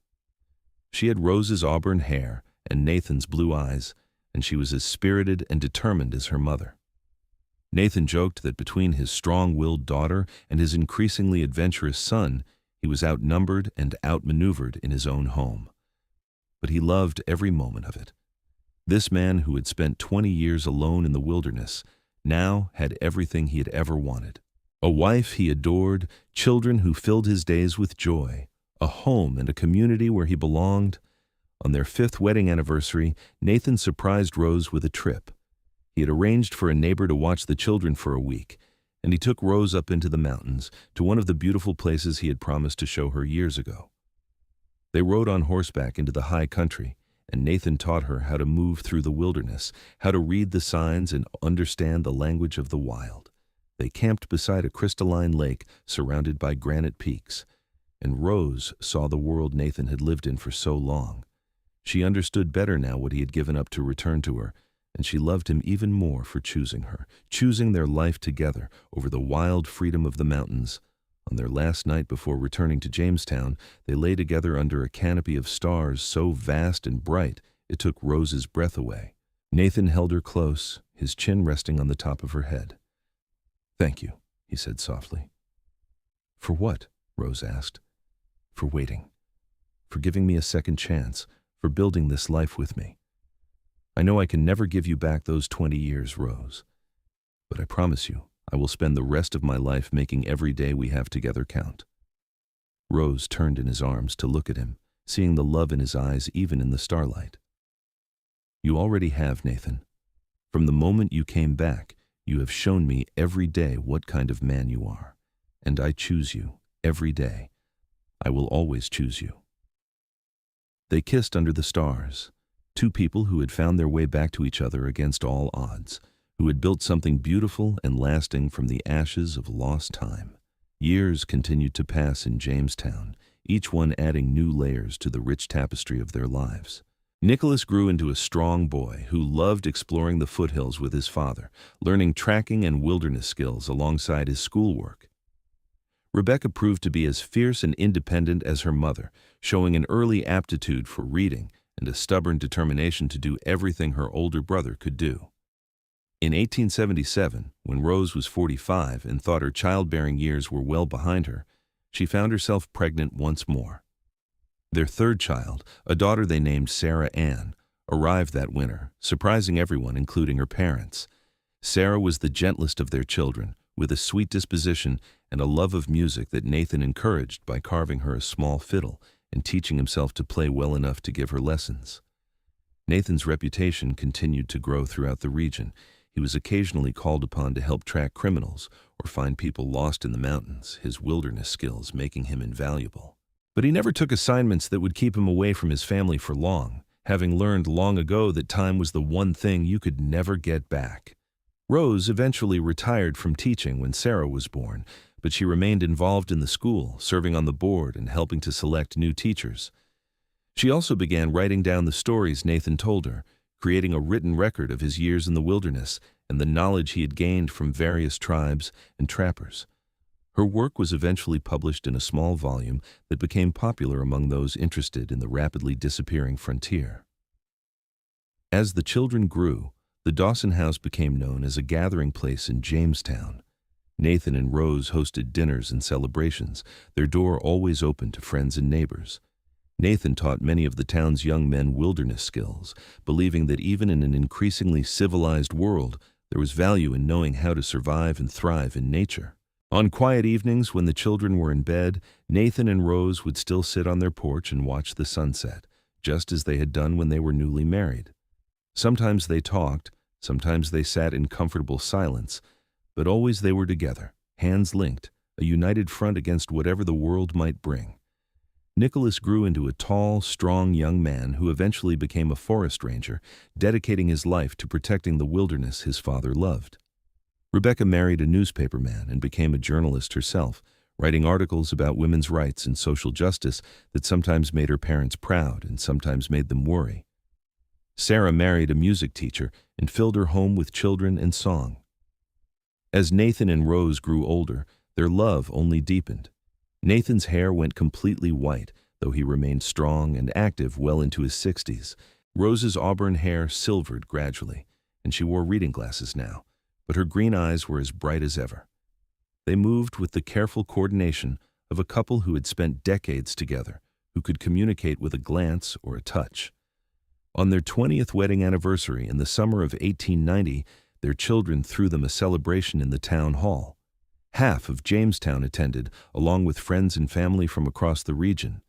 She had Rose's auburn hair and Nathan's blue eyes, and she was as spirited and determined as her mother. Nathan joked that between his strong-willed daughter and his increasingly adventurous son, he was outnumbered and outmaneuvered in his own home. But he loved every moment of it. This man who had spent 20 years alone in the wilderness now had everything he had ever wanted. A wife he adored, children who filled his days with joy, a home and a community where he belonged. On their 5th wedding anniversary, Nathan surprised Rose with a trip. He had arranged for a neighbor to watch the children for a week, and he took Rose up into the mountains to one of the beautiful places he had promised to show her years ago. They rode on horseback into the high country, and Nathan taught her how to move through the wilderness, how to read the signs and understand the language of the wild. They camped beside a crystalline lake surrounded by granite peaks, and Rose saw the world Nathan had lived in for so long. She understood better now what he had given up to return to her, and she loved him even more for choosing her, choosing their life together over the wild freedom of the mountains. On their last night before returning to Jamestown, they lay together under a canopy of stars so vast and bright it took Rose's breath away. Nathan held her close, his chin resting on the top of her head. "Thank you," he said softly. "For what?" Rose asked. "For waiting. For giving me a second chance. For building this life with me. I know I can never give you back those 20 years, Rose. But I promise you, I will spend the rest of my life making every day we have together count." Rose turned in his arms to look at him, seeing the love in his eyes even in the starlight. "You already have, Nathan. From the moment you came back, you have shown me every day what kind of man you are. And I choose you, every day. I will always choose you." They kissed under the stars, two people who had found their way back to each other against all odds, who had built something beautiful and lasting from the ashes of lost time. Years continued to pass in Jamestown, each one adding new layers to the rich tapestry of their lives. Nicholas grew into a strong boy who loved exploring the foothills with his father, learning tracking and wilderness skills alongside his schoolwork. Rebecca proved to be as fierce and independent as her mother, showing an early aptitude for reading and a stubborn determination to do everything her older brother could do. In 1877, when Rose was 45 and thought her childbearing years were well behind her, she found herself pregnant once more. Their third child, a daughter they named Sarah Ann, arrived that winter, surprising everyone, including her parents. Sarah was the gentlest of their children, with a sweet disposition and a love of music that Nathan encouraged by carving her a small fiddle and teaching himself to play well enough to give her lessons. Nathan's reputation continued to grow throughout the region. He was occasionally called upon to help track criminals or find people lost in the mountains, his wilderness skills making him invaluable. But he never took assignments that would keep him away from his family for long, having learned long ago that time was the one thing you could never get back. Rose eventually retired from teaching when Sarah was born, but she remained involved in the school, serving on the board and helping to select new teachers. She also began writing down the stories Nathan told her, creating a written record of his years in the wilderness and the knowledge he had gained from various tribes and trappers. Her work was eventually published in a small volume that became popular among those interested in the rapidly disappearing frontier. As the children grew, the Dawson house became known as a gathering place in Jamestown. Nathan and Rose hosted dinners and celebrations, their door always open to friends and neighbors. Nathan taught many of the town's young men wilderness skills, believing that even in an increasingly civilized world, there was value in knowing how to survive and thrive in nature. On quiet evenings when the children were in bed, Nathan and Rose would still sit on their porch and watch the sunset, just as they had done when they were newly married. Sometimes they talked, sometimes they sat in comfortable silence, but always they were together, hands linked, a united front against whatever the world might bring. Nicholas grew into a tall, strong young man who eventually became a forest ranger, dedicating his life to protecting the wilderness his father loved. Rebecca married a newspaperman and became a journalist herself, writing articles about women's rights and social justice that sometimes made her parents proud and sometimes made them worry. Sarah married a music teacher and filled her home with children and song. As Nathan and Rose grew older, their love only deepened. Nathan's hair went completely white, though he remained strong and active well into his 60s. Rose's auburn hair silvered gradually, and she wore reading glasses now, but her green eyes were as bright as ever. They moved with the careful coordination of a couple who had spent decades together, who could communicate with a glance or a touch. On their 20th wedding anniversary in the summer of 1890, their children threw them a celebration in the town hall. Half of Jamestown attended, along with friends and family from across the region.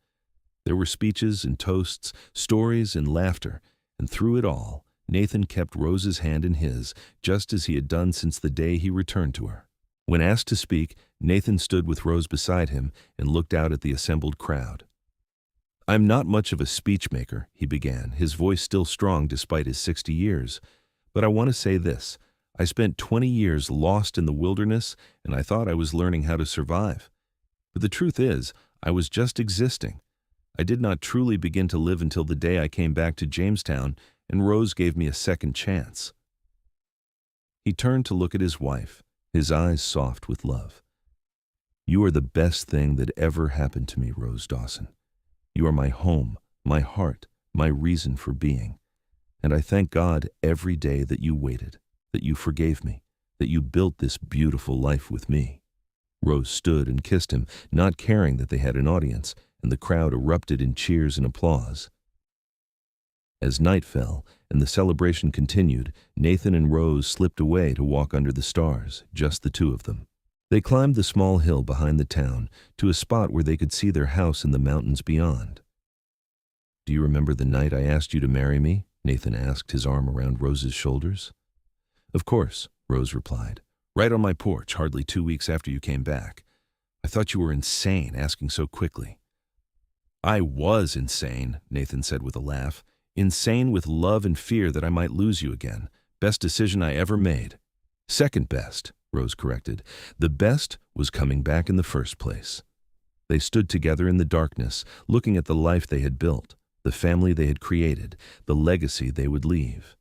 There were speeches and toasts, stories and laughter, and through it all, Nathan kept Rose's hand in his, just as he had done since the day he returned to her. When asked to speak, Nathan stood with Rose beside him and looked out at the assembled crowd. "I'm not much of a speechmaker," he began, his voice still strong despite his 60 years. "But I want to say this. I spent 20 years lost in the wilderness, and I thought I was learning how to survive. But the truth is, I was just existing. I did not truly begin to live until the day I came back to Jamestown, and Rose gave me a second chance." He turned to look at his wife, his eyes soft with love. "You are the best thing that ever happened to me, Rose Dawson. You are my home, my heart, my reason for being. And I thank God every day that you waited, that you forgave me, that you built this beautiful life with me." Rose stood and kissed him, not caring that they had an audience, and the crowd erupted in cheers and applause. As night fell and the celebration continued, Nathan and Rose slipped away to walk under the stars, just the two of them. They climbed the small hill behind the town to a spot where they could see their house in the mountains beyond. "Do you remember the night I asked you to marry me?" Nathan asked, his arm around Rose's shoulders. "Of course," Rose replied. "Right on my porch, hardly 2 weeks after you came back. I thought you were insane asking so quickly." "I was insane," Nathan said with a laugh. "Insane with love and fear that I might lose you again. Best decision I ever made." "Second best," Rose corrected. "The best was coming back in the first place." They stood together in the darkness, looking at the life they had built. the family they had created, the legacy they would leave.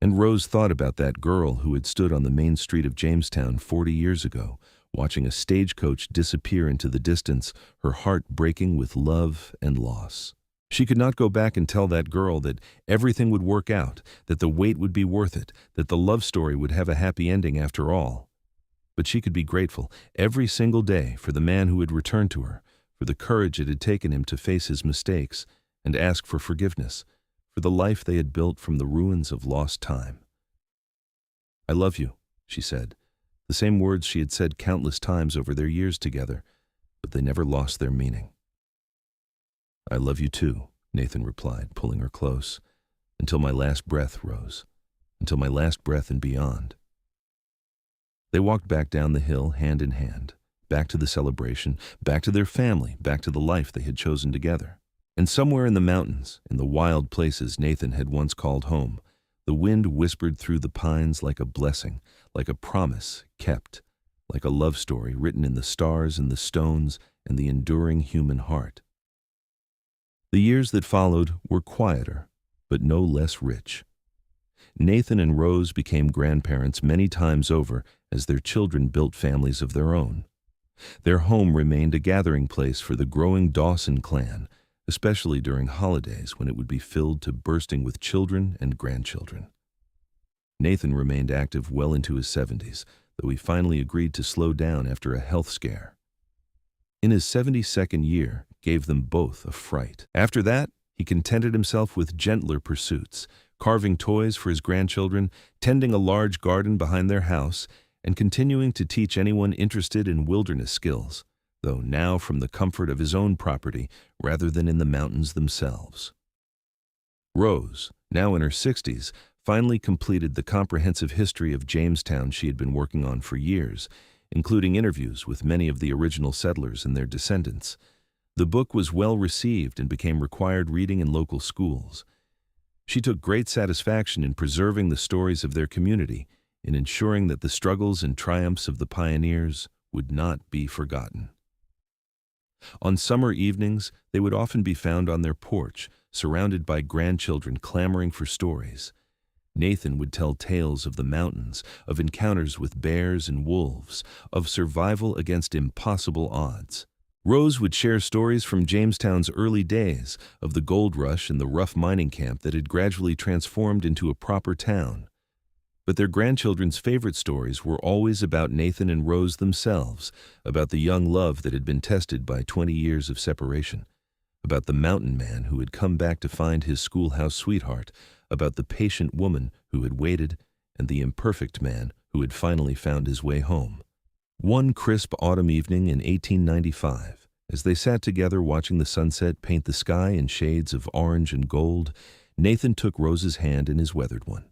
And Rose thought about that girl who had stood on the main street of Jamestown 40 years ago, watching a stagecoach disappear into the distance, her heart breaking with love and loss. She could not go back and tell that girl that everything would work out, that the wait would be worth it, that the love story would have a happy ending after all. But she could be grateful every single day for the man who had returned to her, for the courage it had taken him to face his mistakes and ask for forgiveness, for the life they had built from the ruins of lost time. "I love you," she said, the same words she had said countless times over their years together, but they never lost their meaning. "I love you too," Nathan replied, pulling her close. "Until my last breath, Rose. Until my last breath and beyond." They walked back down the hill, hand in hand, back to the celebration, back to their family, back to the life they had chosen together. And somewhere in the mountains, in the wild places Nathan had once called home, the wind whispered through the pines like a blessing, like a promise kept, like a love story written in the stars and the stones and the enduring human heart. The years that followed were quieter, but no less rich. Nathan and Rose became grandparents many times over as their children built families of their own. Their home remained a gathering place for the growing Dawson clan, especially during holidays when it would be filled to bursting with children and grandchildren. Nathan remained active well into his 70s, though he finally agreed to slow down after a health scare. In his 72nd year, gave them both a fright. After that, he contented himself with gentler pursuits, carving toys for his grandchildren, tending a large garden behind their house, and continuing to teach anyone interested in wilderness skills, though now from the comfort of his own property rather than in the mountains themselves. Rose, now in her 60s, finally completed the comprehensive history of Jamestown she had been working on for years, including interviews with many of the original settlers and their descendants. The book was well received and became required reading in local schools. She took great satisfaction in preserving the stories of their community, in ensuring that the struggles and triumphs of the pioneers would not be forgotten. On summer evenings, they would often be found on their porch, surrounded by grandchildren clamoring for stories. Nathan would tell tales of the mountains, of encounters with bears and wolves, of survival against impossible odds. Rose would share stories from Jamestown's early days, of the gold rush and the rough mining camp that had gradually transformed into a proper town. But their grandchildren's favorite stories were always about Nathan and Rose themselves, about the young love that had been tested by 20 years of separation, about the mountain man who had come back to find his schoolhouse sweetheart, about the patient woman who had waited, and the imperfect man who had finally found his way home. One crisp autumn evening in 1895, as they sat together watching the sunset paint the sky in shades of orange and gold, Nathan took Rose's hand in his weathered one.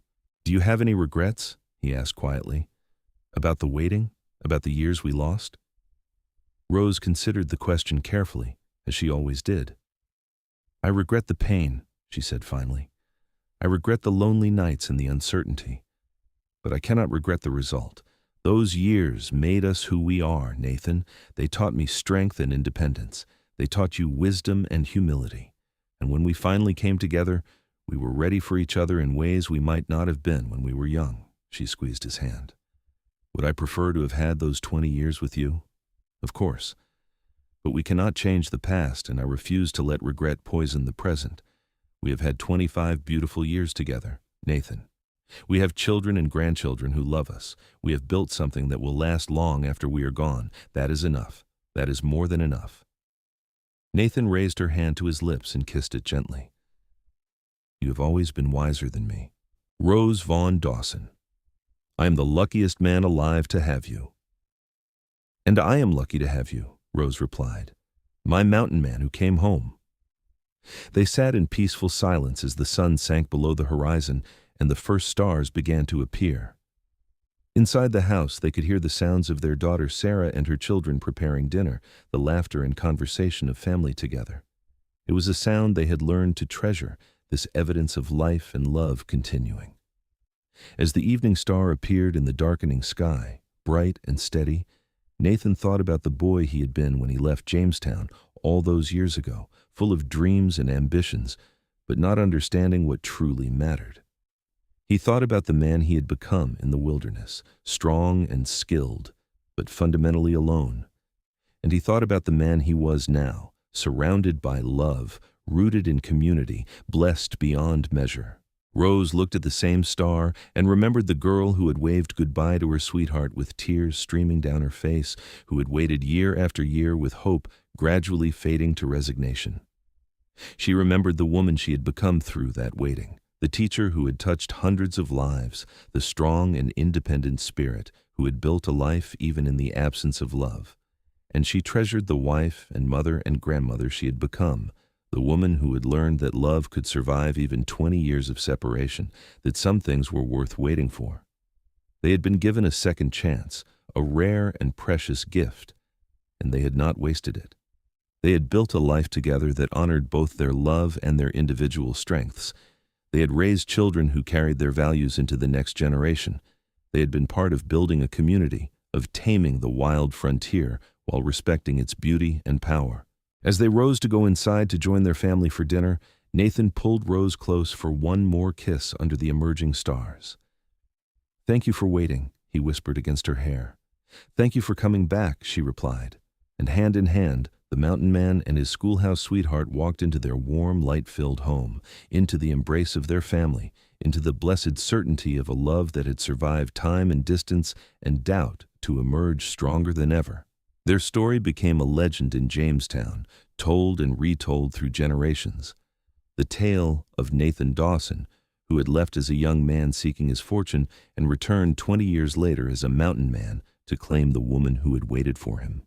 "Do you have any regrets?" he asked quietly. "About the waiting? About the years we lost?" Rose considered the question carefully, as she always did. "I regret the pain," she said finally. "I regret the lonely nights and the uncertainty. But I cannot regret the result. Those years made us who we are, Nathan. They taught me strength and independence. They taught you wisdom and humility. And when we finally came together, we were ready for each other in ways we might not have been when we were young." She squeezed his hand. "Would I prefer to have had those 20 years with you? Of course. But we cannot change the past, and I refuse to let regret poison the present. We have had 25 beautiful years together, Nathan. We have children and grandchildren who love us. We have built something that will last long after we are gone. That is enough. That is more than enough." Nathan raised her hand to his lips and kissed it gently. "You have always been wiser than me. Rose Vaughn Dawson. I am the luckiest man alive to have you." "And I am lucky to have you," Rose replied. "My mountain man who came home." They sat in peaceful silence as the sun sank below the horizon and the first stars began to appear. Inside the house, they could hear the sounds of their daughter Sarah and her children preparing dinner, the laughter and conversation of family together. It was a sound they had learned to treasure, this evidence of life and love continuing. As the evening star appeared in the darkening sky, bright and steady, Nathan thought about the boy he had been when he left Jamestown all those years ago, full of dreams and ambitions, but not understanding what truly mattered. He thought about the man he had become in the wilderness, strong and skilled, but fundamentally alone. And he thought about the man he was now, surrounded by love, rooted in community, blessed beyond measure. Rose looked at the same star and remembered the girl who had waved goodbye to her sweetheart with tears streaming down her face, who had waited year after year with hope gradually fading to resignation. She remembered the woman she had become through that waiting, the teacher who had touched hundreds of lives, the strong and independent spirit who had built a life even in the absence of love. And she treasured the wife and mother and grandmother she had become, the woman who had learned that love could survive even 20 years of separation, that some things were worth waiting for. They had been given a second chance, a rare and precious gift, and they had not wasted it. They had built a life together that honored both their love and their individual strengths. They had raised children who carried their values into the next generation. They had been part of building a community, of taming the wild frontier while respecting its beauty and power. As they rose to go inside to join their family for dinner, Nathan pulled Rose close for one more kiss under the emerging stars. "Thank you for waiting," he whispered against her hair. "Thank you for coming back," she replied. And hand in hand, the mountain man and his schoolhouse sweetheart walked into their warm, light-filled home, into the embrace of their family, into the blessed certainty of a love that had survived time and distance and doubt to emerge stronger than ever. Their story became a legend in Jamestown, told and retold through generations. The tale of Nathan Dawson, who had left as a young man seeking his fortune and returned 20 years later as a mountain man to claim the woman who had waited for him.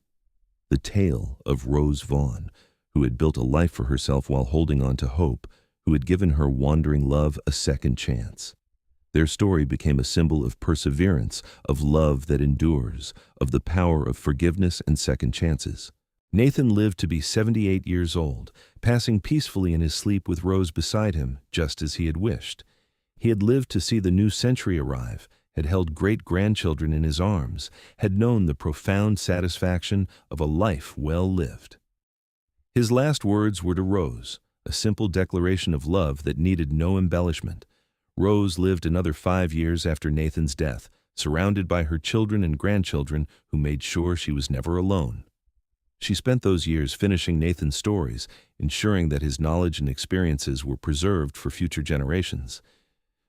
The tale of Rose Vaughn, who had built a life for herself while holding on to hope, who had given her wandering love a second chance. Their story became a symbol of perseverance, of love that endures, of the power of forgiveness and second chances. Nathan lived to be 78 years old, passing peacefully in his sleep with Rose beside him, just as he had wished. He had lived to see the new century arrive, had held great-grandchildren in his arms, had known the profound satisfaction of a life well lived. His last words were to Rose, a simple declaration of love that needed no embellishment. Rose lived another 5 years after Nathan's death, surrounded by her children and grandchildren who made sure she was never alone. She spent those years finishing Nathan's stories, ensuring that his knowledge and experiences were preserved for future generations.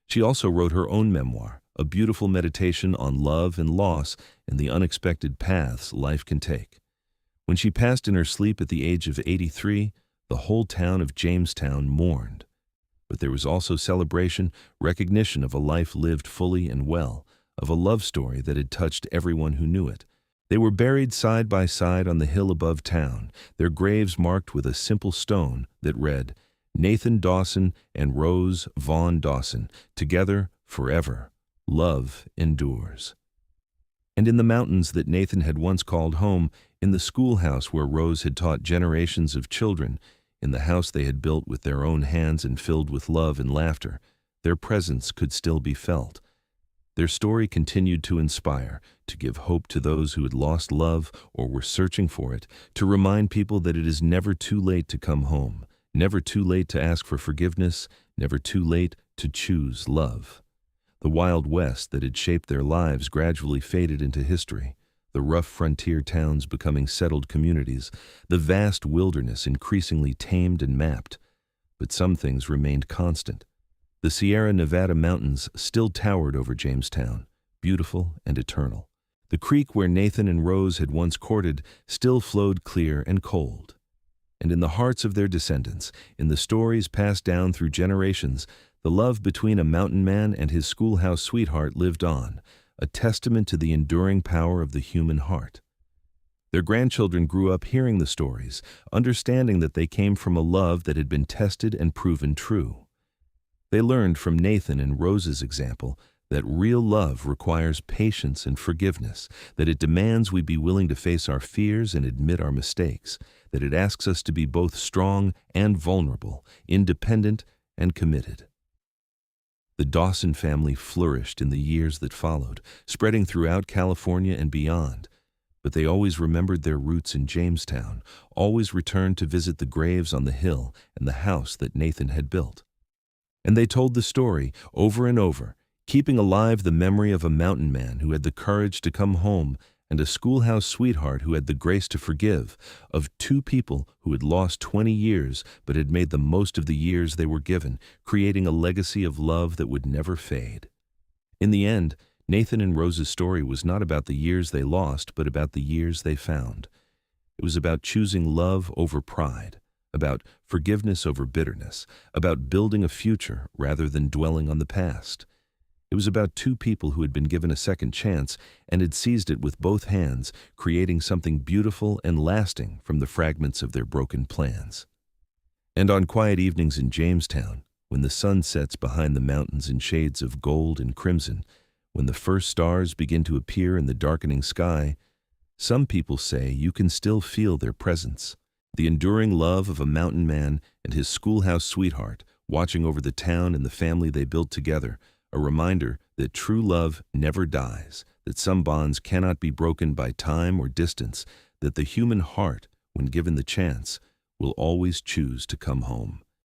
She also wrote her own memoir, a beautiful meditation on love and loss and the unexpected paths life can take. When she passed in her sleep at the age of 83, the whole town of Jamestown mourned. But there was also celebration, recognition of a life lived fully and well, of a love story that had touched everyone who knew it. They were buried side by side on the hill above town, their graves marked with a simple stone that read, "Nathan Dawson and Rose Vaughn Dawson, together forever. Love endures." And in the mountains that Nathan had once called home, in the schoolhouse where Rose had taught generations of children, in the house they had built with their own hands and filled with love and laughter, their presence could still be felt. Their story continued to inspire, to give hope to those who had lost love or were searching for it, to remind people that it is never too late to come home, never too late to ask for forgiveness, never too late to choose love. The Wild West that had shaped their lives gradually faded into history, the rough frontier towns becoming settled communities, the vast wilderness increasingly tamed and mapped. But some things remained constant. The Sierra Nevada mountains still towered over Jamestown, beautiful and eternal. The creek where Nathan and Rose had once courted still flowed clear and cold. And in the hearts of their descendants, in the stories passed down through generations, the love between a mountain man and his schoolhouse sweetheart lived on, a testament to the enduring power of the human heart. Their grandchildren grew up hearing the stories, understanding that they came from a love that had been tested and proven true. They learned from Nathan and Rose's example that real love requires patience and forgiveness, that it demands we be willing to face our fears and admit our mistakes, that it asks us to be both strong and vulnerable, independent and committed. The Dawson family flourished in the years that followed, spreading throughout California and beyond. But they always remembered their roots in Jamestown, always returned to visit the graves on the hill and the house that Nathan had built. And they told the story over and over, keeping alive the memory of a mountain man who had the courage to come home and a schoolhouse sweetheart who had the grace to forgive, of two people who had lost 20 years but had made the most of the years they were given, creating a legacy of love that would never fade. In the end, Nathan and Rose's story was not about the years they lost, but about the years they found. It was about choosing love over pride, about forgiveness over bitterness, about building a future rather than dwelling on the past. It was about two people who had been given a second chance and had seized it with both hands, creating something beautiful and lasting from the fragments of their broken plans. And on quiet evenings in Jamestown, when the sun sets behind the mountains in shades of gold and crimson, when the first stars begin to appear in the darkening sky, some people say you can still feel their presence. The enduring love of a mountain man and his schoolhouse sweetheart, watching over the town and the family they built together, a reminder that true love never dies, that some bonds cannot be broken by time or distance, that the human heart, when given the chance, will always choose to come home.